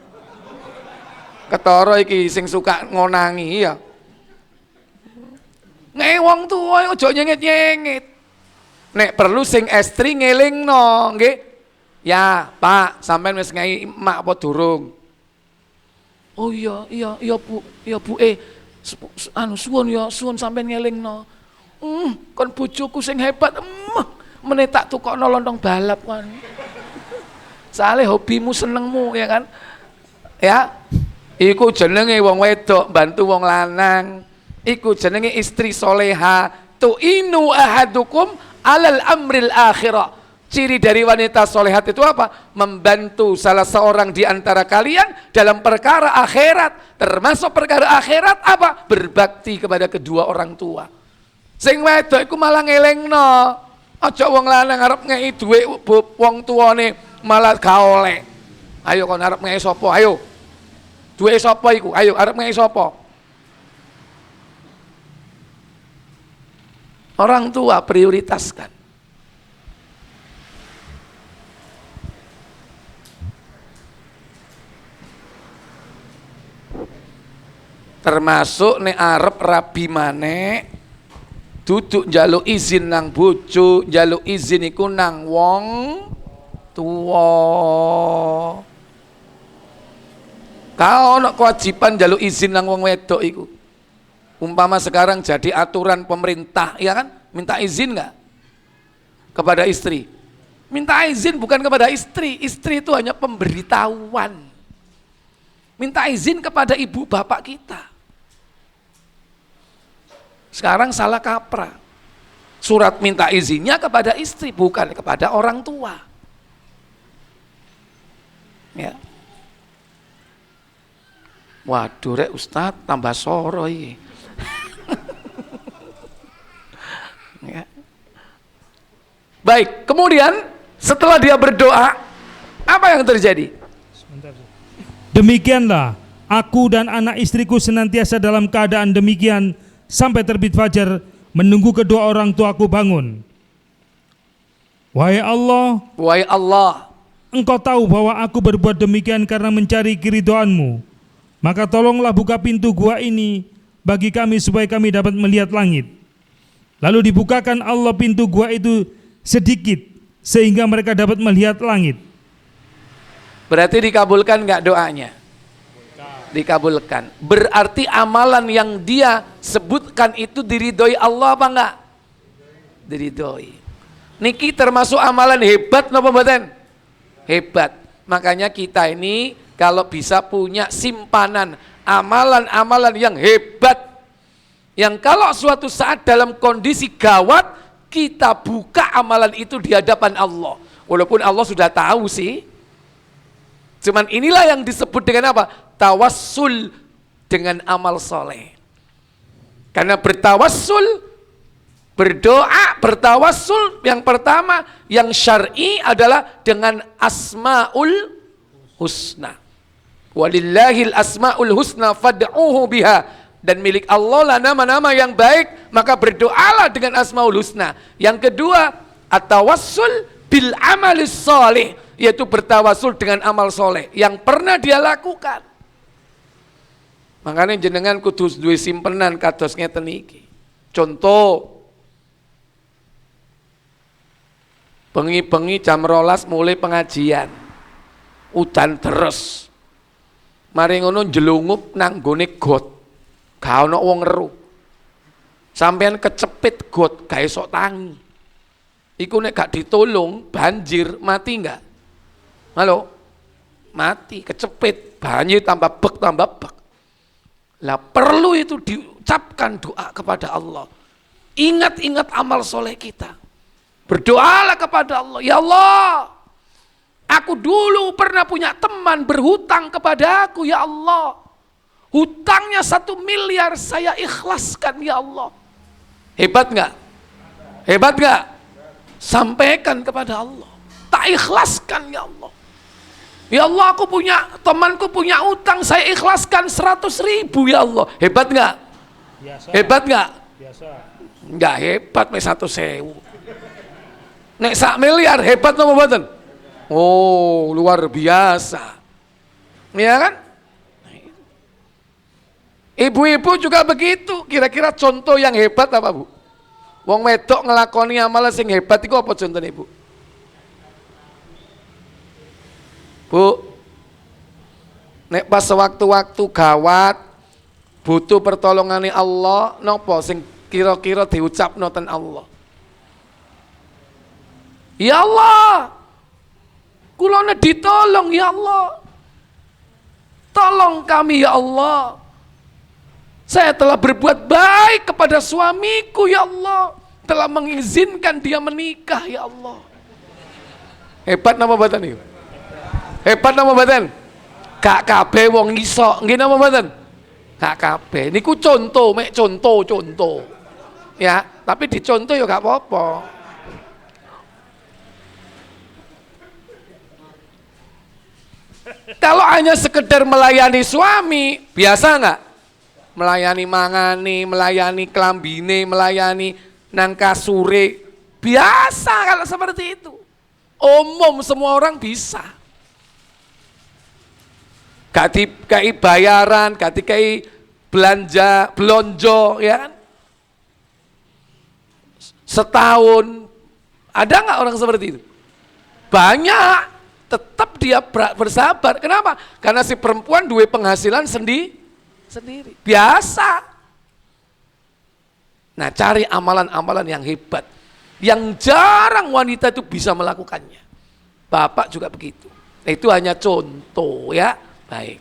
Ketara iki sing suka ngonangi ya. Ngei wong tuwa aja nyengit-nyengit. Nek perlu sing estri ngelingno, nggih. Ya, Pak, sampean wis ngei emak apa durung? Oh iya Bu, suwun sampean ngelingno. Kon bojoku sing hebat, meneh tak tukokno lontong balap kan. Soale hobimu senengmu ya kan. Ya. Iku jenenge wong wedok bantu wong lanang. Iku jenenge istri soleha. Tu'inu ahadukum alal amril akhirah. Ciri dari wanita solehat itu apa? Membantu salah seorang di antara kalian dalam perkara akhirat. Termasuk perkara akhirat apa? Berbakti kepada kedua orang tua. Sing wedok iku malah ngelingno. Aja wong lanang arep ngeki dhuwit wong tuane malah gak oleh. Ayo kon arep ngeki sapa? Ayo. Dhuwit sapa iku? Ayo arep ngeki sapa? Orang tua prioritaskan. Termasuk nek arep rabi maneh duduk njaluk izin nang bojo, njaluk izin iku nang wong tuwa. Kau ono kewajiban njaluk izin nang wong wedok iku. Umpama sekarang jadi aturan pemerintah, ya kan? Minta izin nggak kepada istri? Minta izin bukan kepada istri. Istri itu hanya pemberitahuan. Minta izin kepada ibu bapak kita. Sekarang salah kaprah. Surat minta izinnya kepada istri, bukan kepada orang tua. Ya. Waduh rek Ustadz tambah soro iki. Ya. Baik, kemudian setelah dia berdoa, apa yang terjadi? Demikianlah aku dan anak istriku senantiasa dalam keadaan demikian sampai terbit fajar, menunggu kedua orang tuaku bangun. Wahai Allah, Engkau tahu bahwa aku berbuat demikian karena mencari keridhaan-Mu. Maka tolonglah buka pintu gua ini bagi kami supaya kami dapat melihat langit. Lalu dibukakan Allah pintu gua itu sedikit sehingga mereka dapat melihat langit. Berarti dikabulkan nggak doanya? Dikabulkan. Berarti amalan yang dia sebutkan itu diridhoi Allah apa enggak? Diridhoi. Niki termasuk amalan hebat napa mboten? Hebat. Makanya kita ini kalau bisa punya simpanan amalan-amalan yang hebat, yang kalau suatu saat dalam kondisi gawat kita buka amalan itu di hadapan Allah. Walaupun Allah sudah tahu sih. Cuman inilah yang disebut dengan apa? Tawassul dengan amal soleh. Karena bertawassul, berdoa, bertawassul yang pertama yang syar'i adalah dengan asmaul husna. Walillahil asmaul husna fad'uhu biha. Dan milik Allah lah nama-nama yang baik, maka berdoalah dengan asmaul husna. Yang kedua, at-tawassul bil amalis soleh, yaitu bertawassul dengan amal soleh yang pernah dia lakukan. Makanya jenengan kudu duwe simpenan kados ngeten iki. Contoh, bengi-bengi jam 12 mulai pengajian, udan terus. Mari ngono jelungup nang gone got, gak ono wong weruh. Sampean kecepit got, gak esok tangi. Iku nek gak ditolong banjir, mati enggak? Halo? Mati, kecepit, banjir tambah bek. Lah perlu itu diucapkan doa kepada Allah. Ingat-ingat amal soleh kita. Berdoalah kepada Allah. Ya Allah, aku dulu pernah punya teman berhutang kepada aku. Ya Allah, hutangnya 1 miliar saya ikhlaskan. Ya Allah. Hebat nggak? Hebat nggak? Sampaikan kepada Allah. Tak ikhlaskan ya Allah. Ya Allah, aku punya, temanku punya utang, saya ikhlaskan 100.000 ya Allah. Hebat nggak? Biasa. Hebat nggak? Biasa. Nggak hebat, mek 100.000. Nek 1 miliar hebat nopo mboten? Oh, luar biasa. Ya kan? Ibu-ibu juga begitu. Kira-kira contoh yang hebat apa, Bu? Wong wedok ngelakoni amalan sing hebat itu apa contohnya, Bu? Bu, nek pas waktu-waktu gawat butuh pertolongan Allah, nopo sing kira-kira diucapno ten Allah? Ya Allah, kula ditolong ya Allah. Tolong kami ya Allah. Saya telah berbuat baik kepada suamiku ya Allah, telah mengizinkan dia menikah ya Allah. Hebat nama mboten niku? Hebat nama mboten? Gak kabeh wong iso, nggih napa mboten? Gak kabeh. Niku contoh, mek contoh. Ya, tapi dicontoh ya gak apa-apa. Kalau hanya sekedar melayani suami, biasa nggak? Melayani mangane, melayani kelambine, melayani nang kasure, biasa kalau seperti itu. Umum semua orang bisa. Gak dikai bayaran, gak dikai belonjo, ya kan? Setahun, ada nggak orang seperti itu? Banyak, tetap dia bersabar. Kenapa? Karena si perempuan duwe penghasilan sendiri. Biasa. Nah, cari amalan-amalan yang hebat, yang jarang wanita itu bisa melakukannya. Bapak juga begitu. Itu hanya contoh, ya. Baik.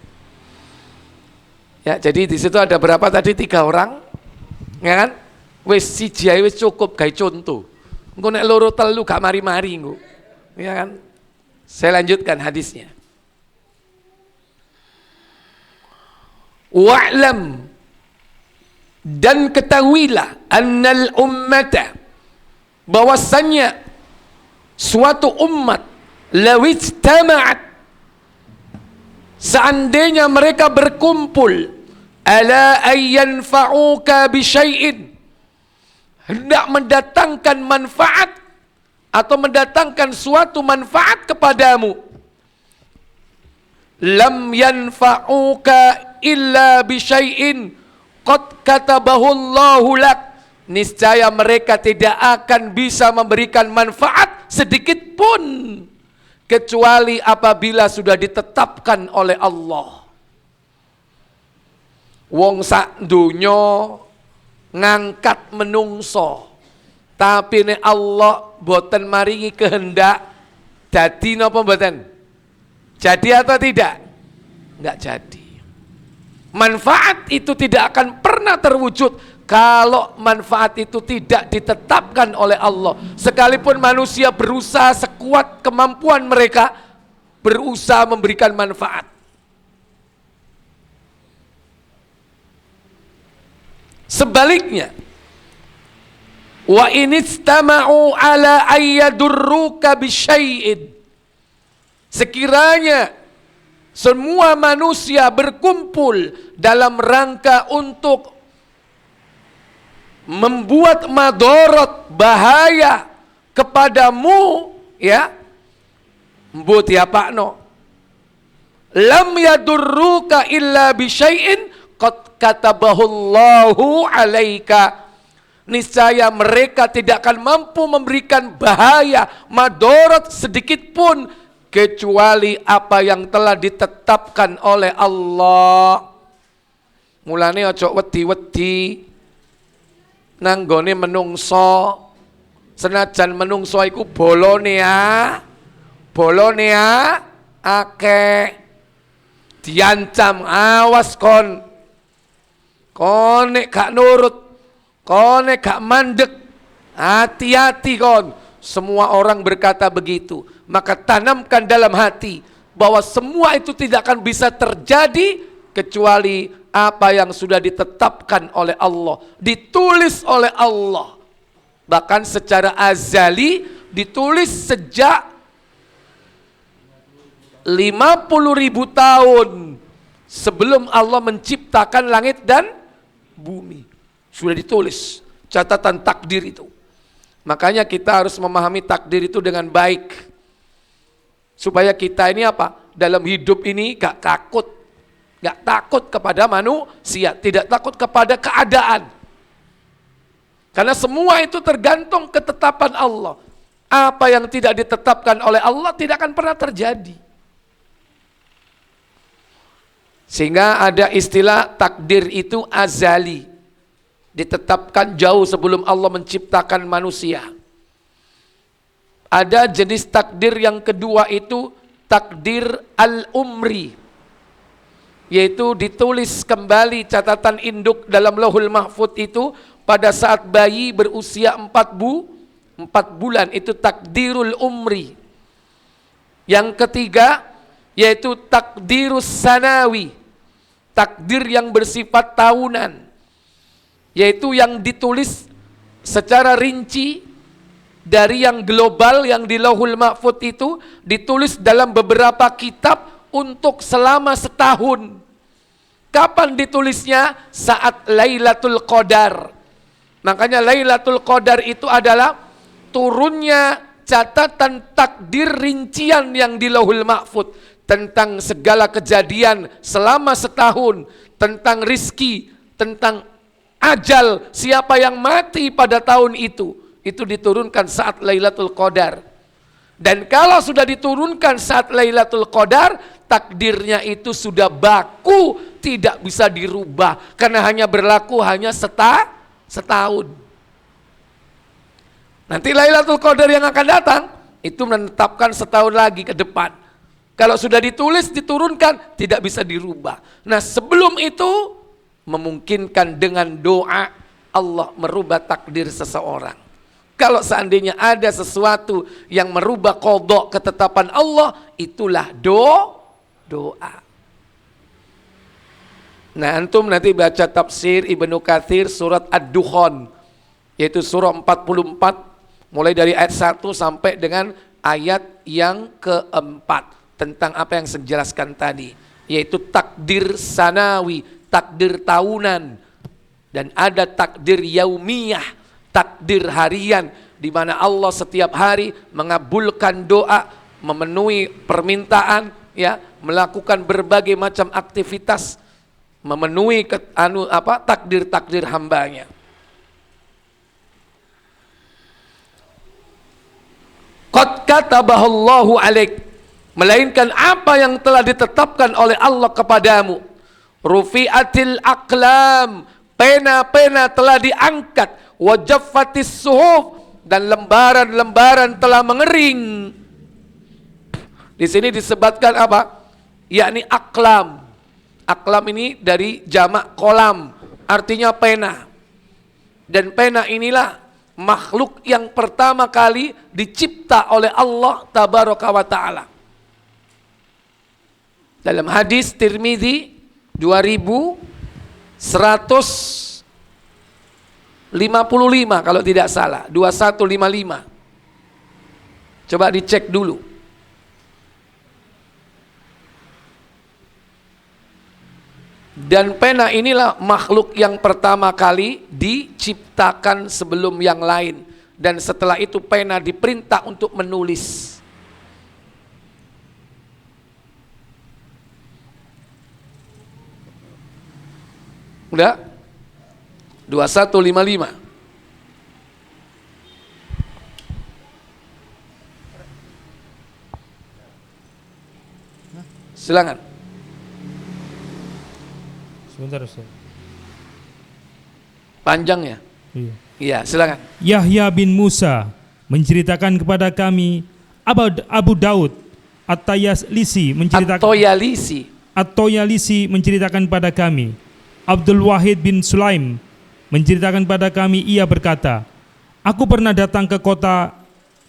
Ya, jadi di situ ada berapa tadi? 3 orang, ya kan? Wis siji ae wis cukup gawe contoh. Engko nek loro telu gak mari-mari engko. Ya kan? Saya lanjutkan hadisnya. Wa'lam, dan ketahuilah annal ummata, bahwasannya suatu umat, lawijtama'at, seandainya mereka berkumpul, ala ayyanfa'uka bisyai'in, hendak mendatangkan manfaat atau mendatangkan suatu manfaat kepadamu, lam yanfa'uka illa bisyai'in qad katabahu Allahu lak, niscaya mereka tidak akan bisa memberikan manfaat sedikit pun kecuali apabila sudah ditetapkan oleh Allah. Wong sak donya ngangkat menungso, tapi nek Allah boten maringi kehendak, jadi napa boten? Jadi atau tidak? Enggak jadi. Manfaat itu tidak akan pernah terwujud kalau manfaat itu tidak ditetapkan oleh Allah. Sekalipun manusia berusaha sekuat kemampuan mereka, berusaha memberikan manfaat. Sebaliknya, wa inistama'u ala ayyadurruka bisyai'in, sekiranya semua manusia berkumpul dalam rangka untuk membuat madorot, bahaya kepadamu, ya, mbut ya pakno, lam yadurruka illa bisyai'in qad katabahullahu alaika, niscaya mereka tidak akan mampu memberikan bahaya, madorot sedikit pun kecuali apa yang telah ditetapkan oleh Allah. Mulane ojo wedi-wedi nanggone menungso, senajan menungso iku bolone ya akeh, diancam, awas kon nek gak nurut, kon nek gak mandek, hati-hati kon. Semua orang berkata begitu, maka tanamkan dalam hati bahwa semua itu tidak akan bisa terjadi kecuali apa yang sudah ditetapkan oleh Allah, ditulis oleh Allah, bahkan secara azali, ditulis sejak 50.000 tahun sebelum Allah menciptakan langit dan bumi. Sudah ditulis catatan takdir itu. Makanya kita harus memahami takdir itu dengan baik, supaya kita ini apa? Dalam hidup ini gak takut kepada manusia, tidak takut kepada keadaan. Karena semua itu tergantung ketetapan Allah. Apa yang tidak ditetapkan oleh Allah tidak akan pernah terjadi. Sehingga ada istilah takdir itu azali, ditetapkan jauh sebelum Allah menciptakan manusia. Ada jenis takdir yang kedua itu takdir al-umri, yaitu ditulis kembali catatan induk dalam Lauhul Mahfuz itu pada saat bayi berusia 4 bulan, itu takdirul umri. Yang ketiga yaitu takdirus sanawi, takdir yang bersifat tahunan, yaitu yang ditulis secara rinci dari yang global yang di Lauhul Mahfuz itu ditulis dalam beberapa kitab untuk selama setahun. Kapan ditulisnya? Saat Lailatul Qadar. Makanya Lailatul Qadar itu adalah turunnya catatan takdir rincian yang di Lauhul Mahfuz tentang segala kejadian selama setahun, tentang rizki, tentang ajal, siapa yang mati pada tahun itu diturunkan saat Lailatul Qadar. Dan kalau sudah diturunkan saat Lailatul Qadar, takdirnya itu sudah baku, tidak bisa dirubah, karena hanya berlaku setahun. Nanti Lailatul Qadar yang akan datang, itu menetapkan setahun lagi ke depan. Kalau sudah ditulis, diturunkan, tidak bisa dirubah. Nah sebelum itu, memungkinkan dengan doa Allah merubah takdir seseorang. Kalau seandainya ada sesuatu yang merubah qadha ketetapan Allah, itulah doa. Nah antum nanti baca tafsir Ibnu Katsir surat Ad-Dukhan, yaitu surah 44, mulai dari ayat 1 sampai dengan ayat yang keempat. Tentang apa yang saya jelaskan tadi, yaitu takdir sanawi, takdir tahunan, dan ada takdir yaumiyah, takdir harian, di mana Allah setiap hari mengabulkan doa, memenuhi permintaan, ya, melakukan berbagai macam aktivitas, memenuhi takdir-takdir hambanya. Qad katabahallahu alaik, melainkan apa yang telah ditetapkan oleh Allah kepadamu. Rufi'atil aqlam, pena-pena telah diangkat. Wajaffatis suhuf, dan lembaran-lembaran telah mengering. Di sini disebutkan apa? Yakni aqlam. Aqlam ini dari jamak kolam, artinya pena. Dan pena inilah makhluk yang pertama kali dicipta oleh Allah tabaraka wa ta'ala. Dalam hadis Tirmidzi 2155 kalau tidak salah, 2155. Coba dicek dulu. Dan pena inilah makhluk yang pertama kali diciptakan sebelum yang lain. Dan setelah itu pena diperintah untuk menulis. Udah? 2155. Silakan. Sebentar Ustaz. Panjang ya? Iya. Iya, silakan. Yahya bin Musa menceritakan kepada kami, Abu Daud At-Tayalisi menceritakan pada kami, Abdul Wahid bin Sulaim menceritakan pada kami, ia berkata, aku pernah datang ke kota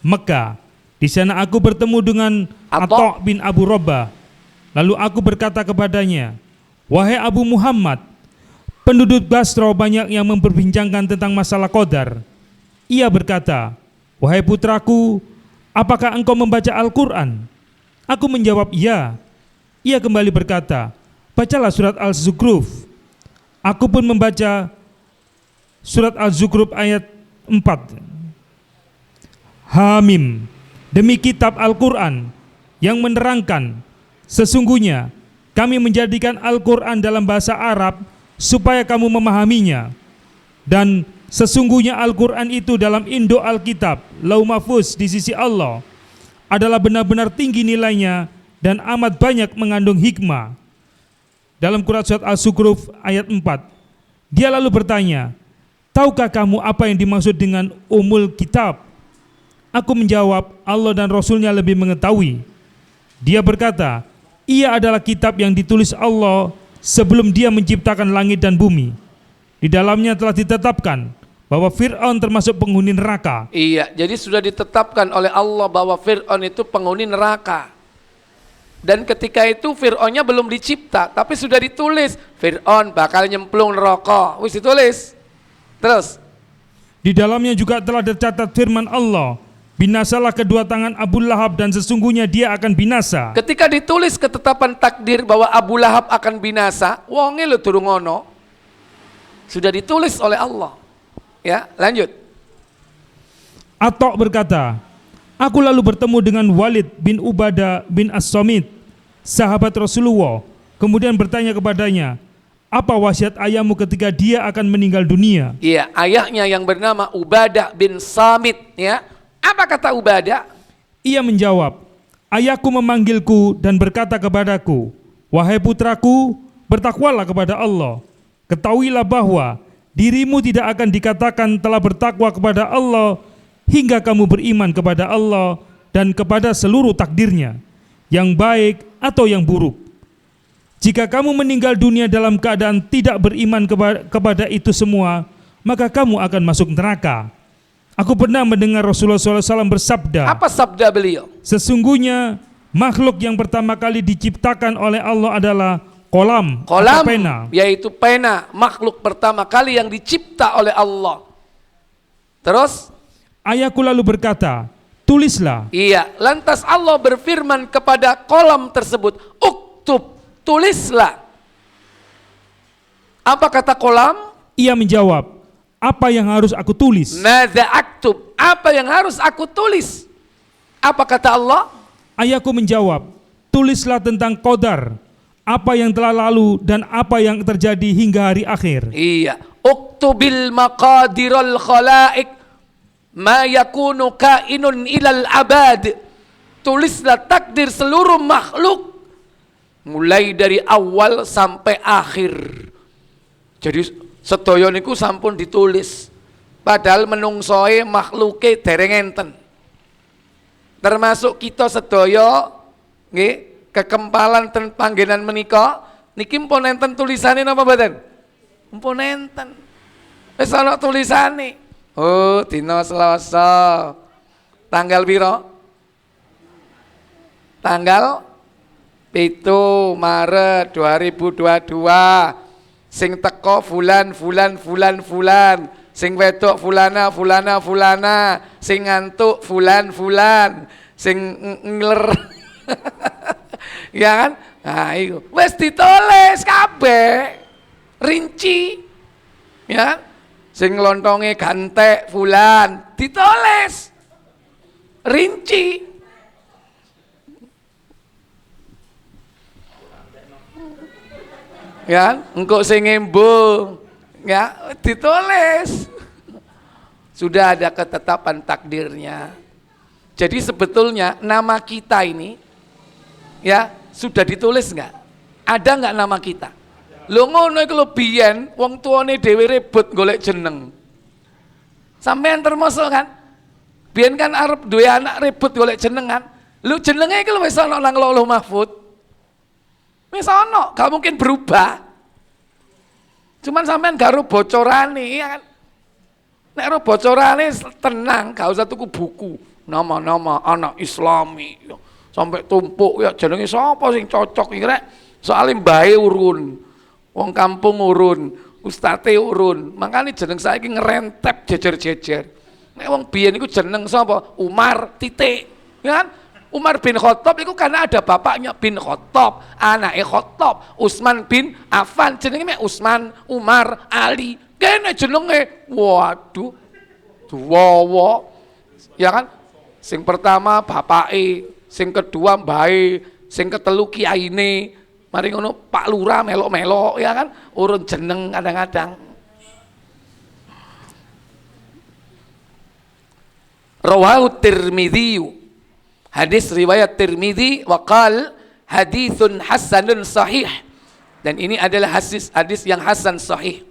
Mekah. Di sana aku bertemu dengan Atha bin Abu Rabah. Lalu aku berkata kepadanya, wahai Abu Muhammad, penduduk Basra banyak yang memperbincangkan tentang masalah qadar. Ia berkata, wahai putraku, apakah engkau membaca Al-Quran? Aku menjawab, iya. Ia kembali berkata, bacalah surat Al-Zukhruf. Aku pun membaca surat Al-Zukhruf ayat 4. Hamim, demi kitab Al-Quran yang menerangkan, sesungguhnya kami menjadikan Al-Quran dalam bahasa Arab supaya kamu memahaminya. Dan sesungguhnya Al-Quran itu dalam Indo Alkitab, Lauh Mahfuz di sisi Allah, adalah benar-benar tinggi nilainya dan amat banyak mengandung hikmah. Dalam surat Al-Zukhruf ayat 4, dia lalu bertanya, tahukah kamu apa yang dimaksud dengan umul kitab? Aku menjawab, Allah dan Rasulnya lebih mengetahui. Dia berkata, ia adalah kitab yang ditulis Allah sebelum dia menciptakan langit dan bumi. Di dalamnya telah ditetapkan bahwa Fir'aun termasuk penghuni neraka. Iya, jadi sudah ditetapkan oleh Allah bahwa Fir'aun itu penghuni neraka. Dan ketika itu Fir'aunnya belum dicipta, tapi sudah ditulis Fir'aun bakal nyemplung neraka. Wis ditulis. Terus Di dalamnya juga telah tercatat firman Allah, binasalah kedua tangan Abu Lahab dan sesungguhnya dia akan binasa. ketika ditulis ketetapan takdir bahwa Abu Lahab akan binasa, wonge lho durung ono. Sudah ditulis oleh Allah. Ya, lanjut. Atok berkata, aku lalu bertemu dengan Walid bin Ubadah bin As-Samit, sahabat Rasulullah, kemudian bertanya kepadanya, apa wasiat ayahmu ketika dia akan meninggal dunia? Iya, ayahnya yang bernama Ubadah bin Samit, ya. Apa kata Ubadah? Ia menjawab, ayahku memanggilku dan berkata kepadaku, wahai putraku, bertakwalah kepada Allah. Ketahuilah bahwa dirimu tidak akan dikatakan telah bertakwa kepada Allah hingga kamu beriman kepada Allah dan kepada seluruh takdirnya, yang baik atau yang buruk. Jika kamu meninggal dunia dalam keadaan tidak beriman kepada itu semua, maka kamu akan masuk neraka. Aku pernah mendengar Rasulullah SAW bersabda, Apa sabda beliau? sesungguhnya makhluk yang pertama kali diciptakan oleh Allah adalah kolam atau Kolam, pena. yaitu pena, makhluk pertama kali yang dicipta oleh Allah. Terus? Ayahku lalu berkata, tulislah. Iya, lantas Allah berfirman kepada kolam tersebut, uktub, tulislah. Apa kata kolam? Ia menjawab, apa yang harus aku tulis? Madza aktub, apa yang harus aku tulis? Apa kata Allah? Ayahku menjawab, tulislah tentang qadar, apa yang telah lalu dan apa yang terjadi hingga hari akhir. Iya, uktubil maqadiral khalaik ma yakunu kainun ilal abad. Tulislah takdir seluruh makhluk mulai dari awal sampai akhir. Jadi sedaya niku sampun ditulis. Padahal menungsoe makhluke dereng enten. Termasuk kita sedaya nggih kekempalan ten panggenan menika niki mpun enten tulisane napa mboten? Mpun enten. Wis ana tulisane. Oh, dina Selasa. Tanggal piro? Tanggal 7 Maret 2022. Sing teko fulan, sing wedok fulana, sing ngantuk fulan, sing ngeler. Ya kan? Nah, itu wis ditulis kabeh. Rinci. Ya kan? Sing lontonge gantek fulan, ditulis. Rinci. Ya, engkau sing embung, ya ditulis. Sudah ada ketetapan takdirnya. Jadi sebetulnya nama kita ini, ya sudah ditulis nggak? Ada nggak nama kita? Lo ngono iku lho biyen wong tuane dhewe ribut golek jeneng. Sampean termasuk kan? Biyen kan arep duwe anak ribut golek jeneng kan? Lu jenenge iku wis ana nang Lauhul Mahfuz. Wis ana, gak mungkin berubah. Cuman sampean gak ro bocorane ya kan. Nek ro bocorane tenang, gak usah tuku buku. Nama-nama anak Islami. Sampai tumpuk ya jenenge sapa sing cocok iki rek. Soale mbahe urun. Wong kampung urun, ustate urun. Makane jeneng saiki ngerentep jejer-jejer. Nek wong biyen iku jeneng sapa? Umar titik. Ya kan? Umar bin Khattab itu karena ada bapaknya bin Khattab, anaknya Khattab, Utsman bin Affan, jenenge Utsman, Umar, Ali, kene jenenge, waduh, duwowo, ya kan? Sing pertama bapake, sing kedua mbae, sing ketelu kiyaine, mari ngono Pak Lurah melok-melok, ya kan? Urun jeneng kadang-kadang. Rawahu Tirmidzi. Hadis riwayat Tirmidzi waqal haditsun hasanun sahih. Dan ini adalah hadis yang hasan sahih.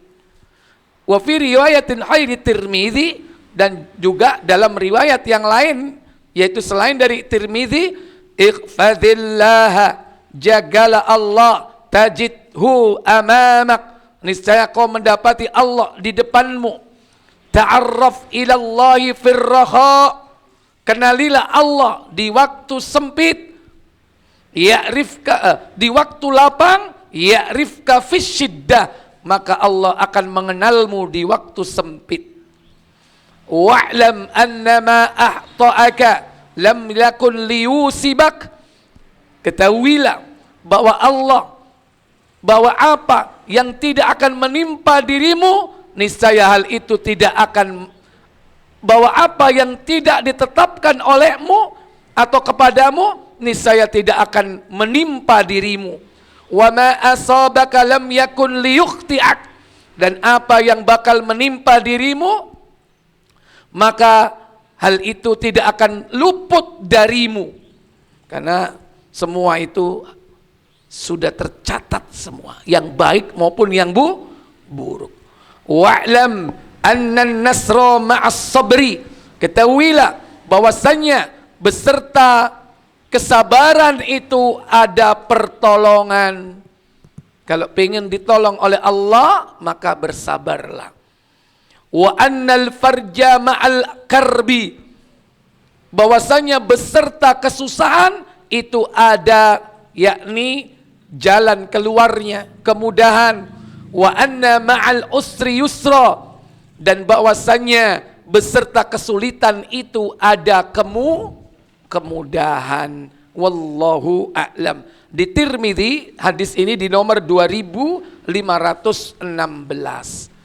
Wa fi riwayatin ghairi Tirmidzi, dan juga dalam riwayat yang lain yaitu selain dari Tirmidzi, ikhfadillah, jagalah Allah, tajidhu amamak, niscaya kau mendapati Allah di depanmu. Ta'arraf ila Allahi firraha, kenalilah Allah di waktu sempit. ya'rifka di waktu lapang, ya'rifka fisyiddah, maka Allah akan mengenalmu di waktu sempit. Wa'lam annama ahta'aka lam yakun liyusibak, ketahuilah bahwa apa yang tidak akan menimpa dirimu, niscaya hal itu tidak akan, bahwa apa yang tidak ditetapkan olehmu atau kepadamu, niscaya tidak akan menimpa dirimu. Wa ma asabaka lam yakun liyukhti'ak, dan apa yang bakal menimpa dirimu, maka hal itu tidak akan luput darimu, karena semua itu sudah tercatat semua, yang baik maupun yang buruk. Wa'lam annan nasra ma'as sabri, ketahuilah bahwasanya beserta kesabaran itu ada pertolongan. Kalau pengen ditolong oleh Allah, maka bersabarlah. Wa annal farja ma'al karbi, bahwasanya beserta kesusahan itu ada, yakni jalan keluarnya, kemudahan. Wa anna ma'al usri yusra, dan bahwasanya beserta kesulitan itu ada kemudahan. Wallahu a'lam. Di Tirmidzi hadis ini di nomor 2516.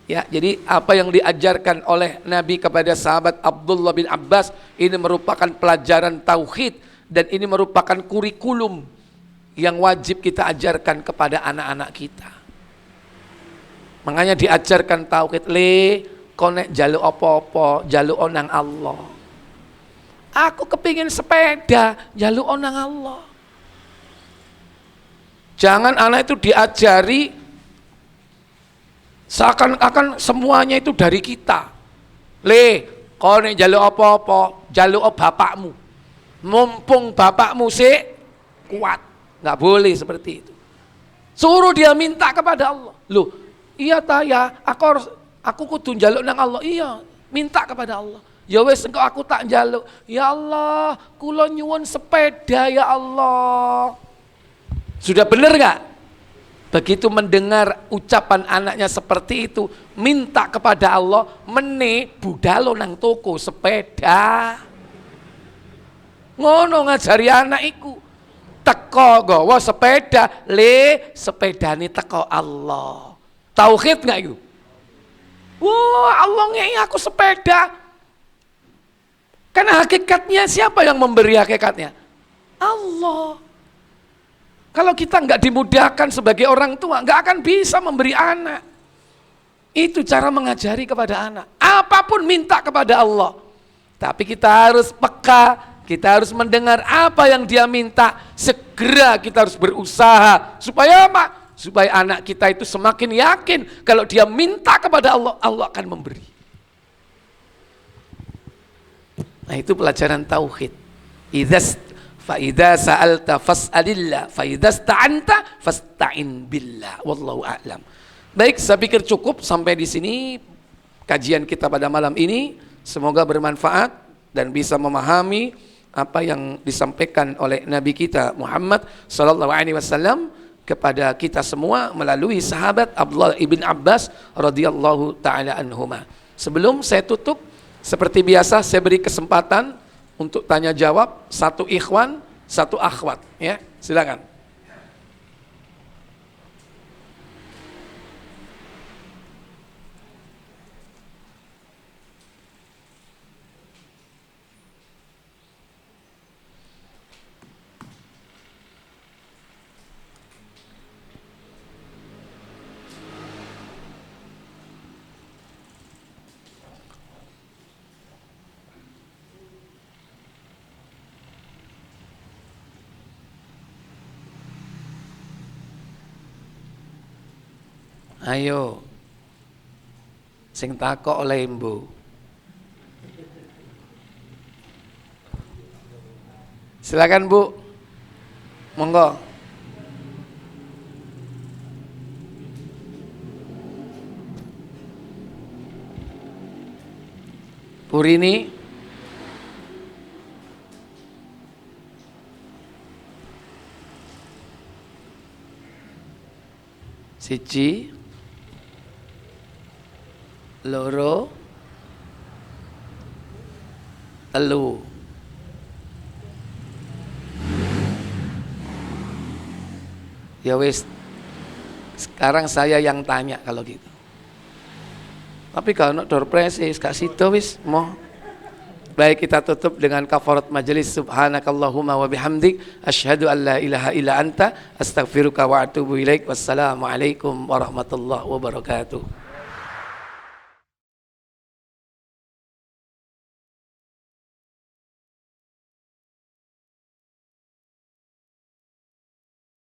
Ya, jadi apa yang diajarkan oleh Nabi kepada sahabat Abdullah bin Abbas ini merupakan pelajaran tauhid, dan ini merupakan kurikulum yang wajib kita ajarkan kepada anak-anak kita. Makanya diajarkan tauhid, konek jaluk apa-apa, jaluk onang Allah. Aku kepingin sepeda, jaluk onang Allah. Jangan anak itu diajari seakan-akan semuanya itu dari kita. Konek jaluk apa-apa, jaluk bapakmu. Mumpung bapakmu sih kuat. Nggak boleh seperti itu. Suruh dia minta kepada Allah. Loh, iya ya, aku kudu njaluk nang Allah. Iya, minta kepada Allah. Ya wes engkau aku tak njaluk. Ya Allah, kula nyuwun sepeda ya Allah. Sudah benar nggak? Begitu mendengar ucapan anaknya seperti itu, minta kepada Allah, budalo nang toko sepeda. Ngono ngajari anak iku. Teko gawa sepeda, sepedane teko Allah. Tauhid enggak itu? Wah, Allah ngei aku sepeda. Karena hakikatnya siapa yang memberi hakikatnya? Allah. Kalau kita enggak dimudahkan sebagai orang tua, enggak akan bisa memberi anak. Itu cara mengajari kepada anak. Apapun minta kepada Allah. Tapi kita harus peka. Kita harus mendengar apa yang dia minta, segera kita harus berusaha. Supaya apa? Supaya anak kita itu semakin yakin kalau dia minta kepada Allah, Allah akan memberi. Nah, itu pelajaran tauhid. Fa idza sa'alta fas'alillah, fa idza sta'anta fasta'in billah. Wallahu a'lam. Baik, saya pikir cukup sampai di sini kajian kita pada malam ini. Semoga bermanfaat dan bisa memahami apa yang disampaikan oleh Nabi kita Muhammad sallallahu alaihi wasallam kepada kita semua melalui sahabat Abdullah ibn Abbas radhiyallahu taala anhuma. Sebelum saya tutup, seperti biasa saya beri kesempatan untuk tanya jawab, satu ikhwan, satu akhwat, ya. Silakan. Ayo, sing takok oleh Mbu. Silakan Bu, monggo. Purini. Siji, loro, telu. Ya wis, sekarang saya yang tanya kalau gitu. Tapi kalau nak door prize gak sido wis mau. Baik, kita tutup dengan kafarat majelis. Subhanakallahumma wa bihamdik asyhadu an la ilaha illa anta astaghfiruka wa atubu ilaik. Wassalamualaikum warahmatullahi wabarakatuh.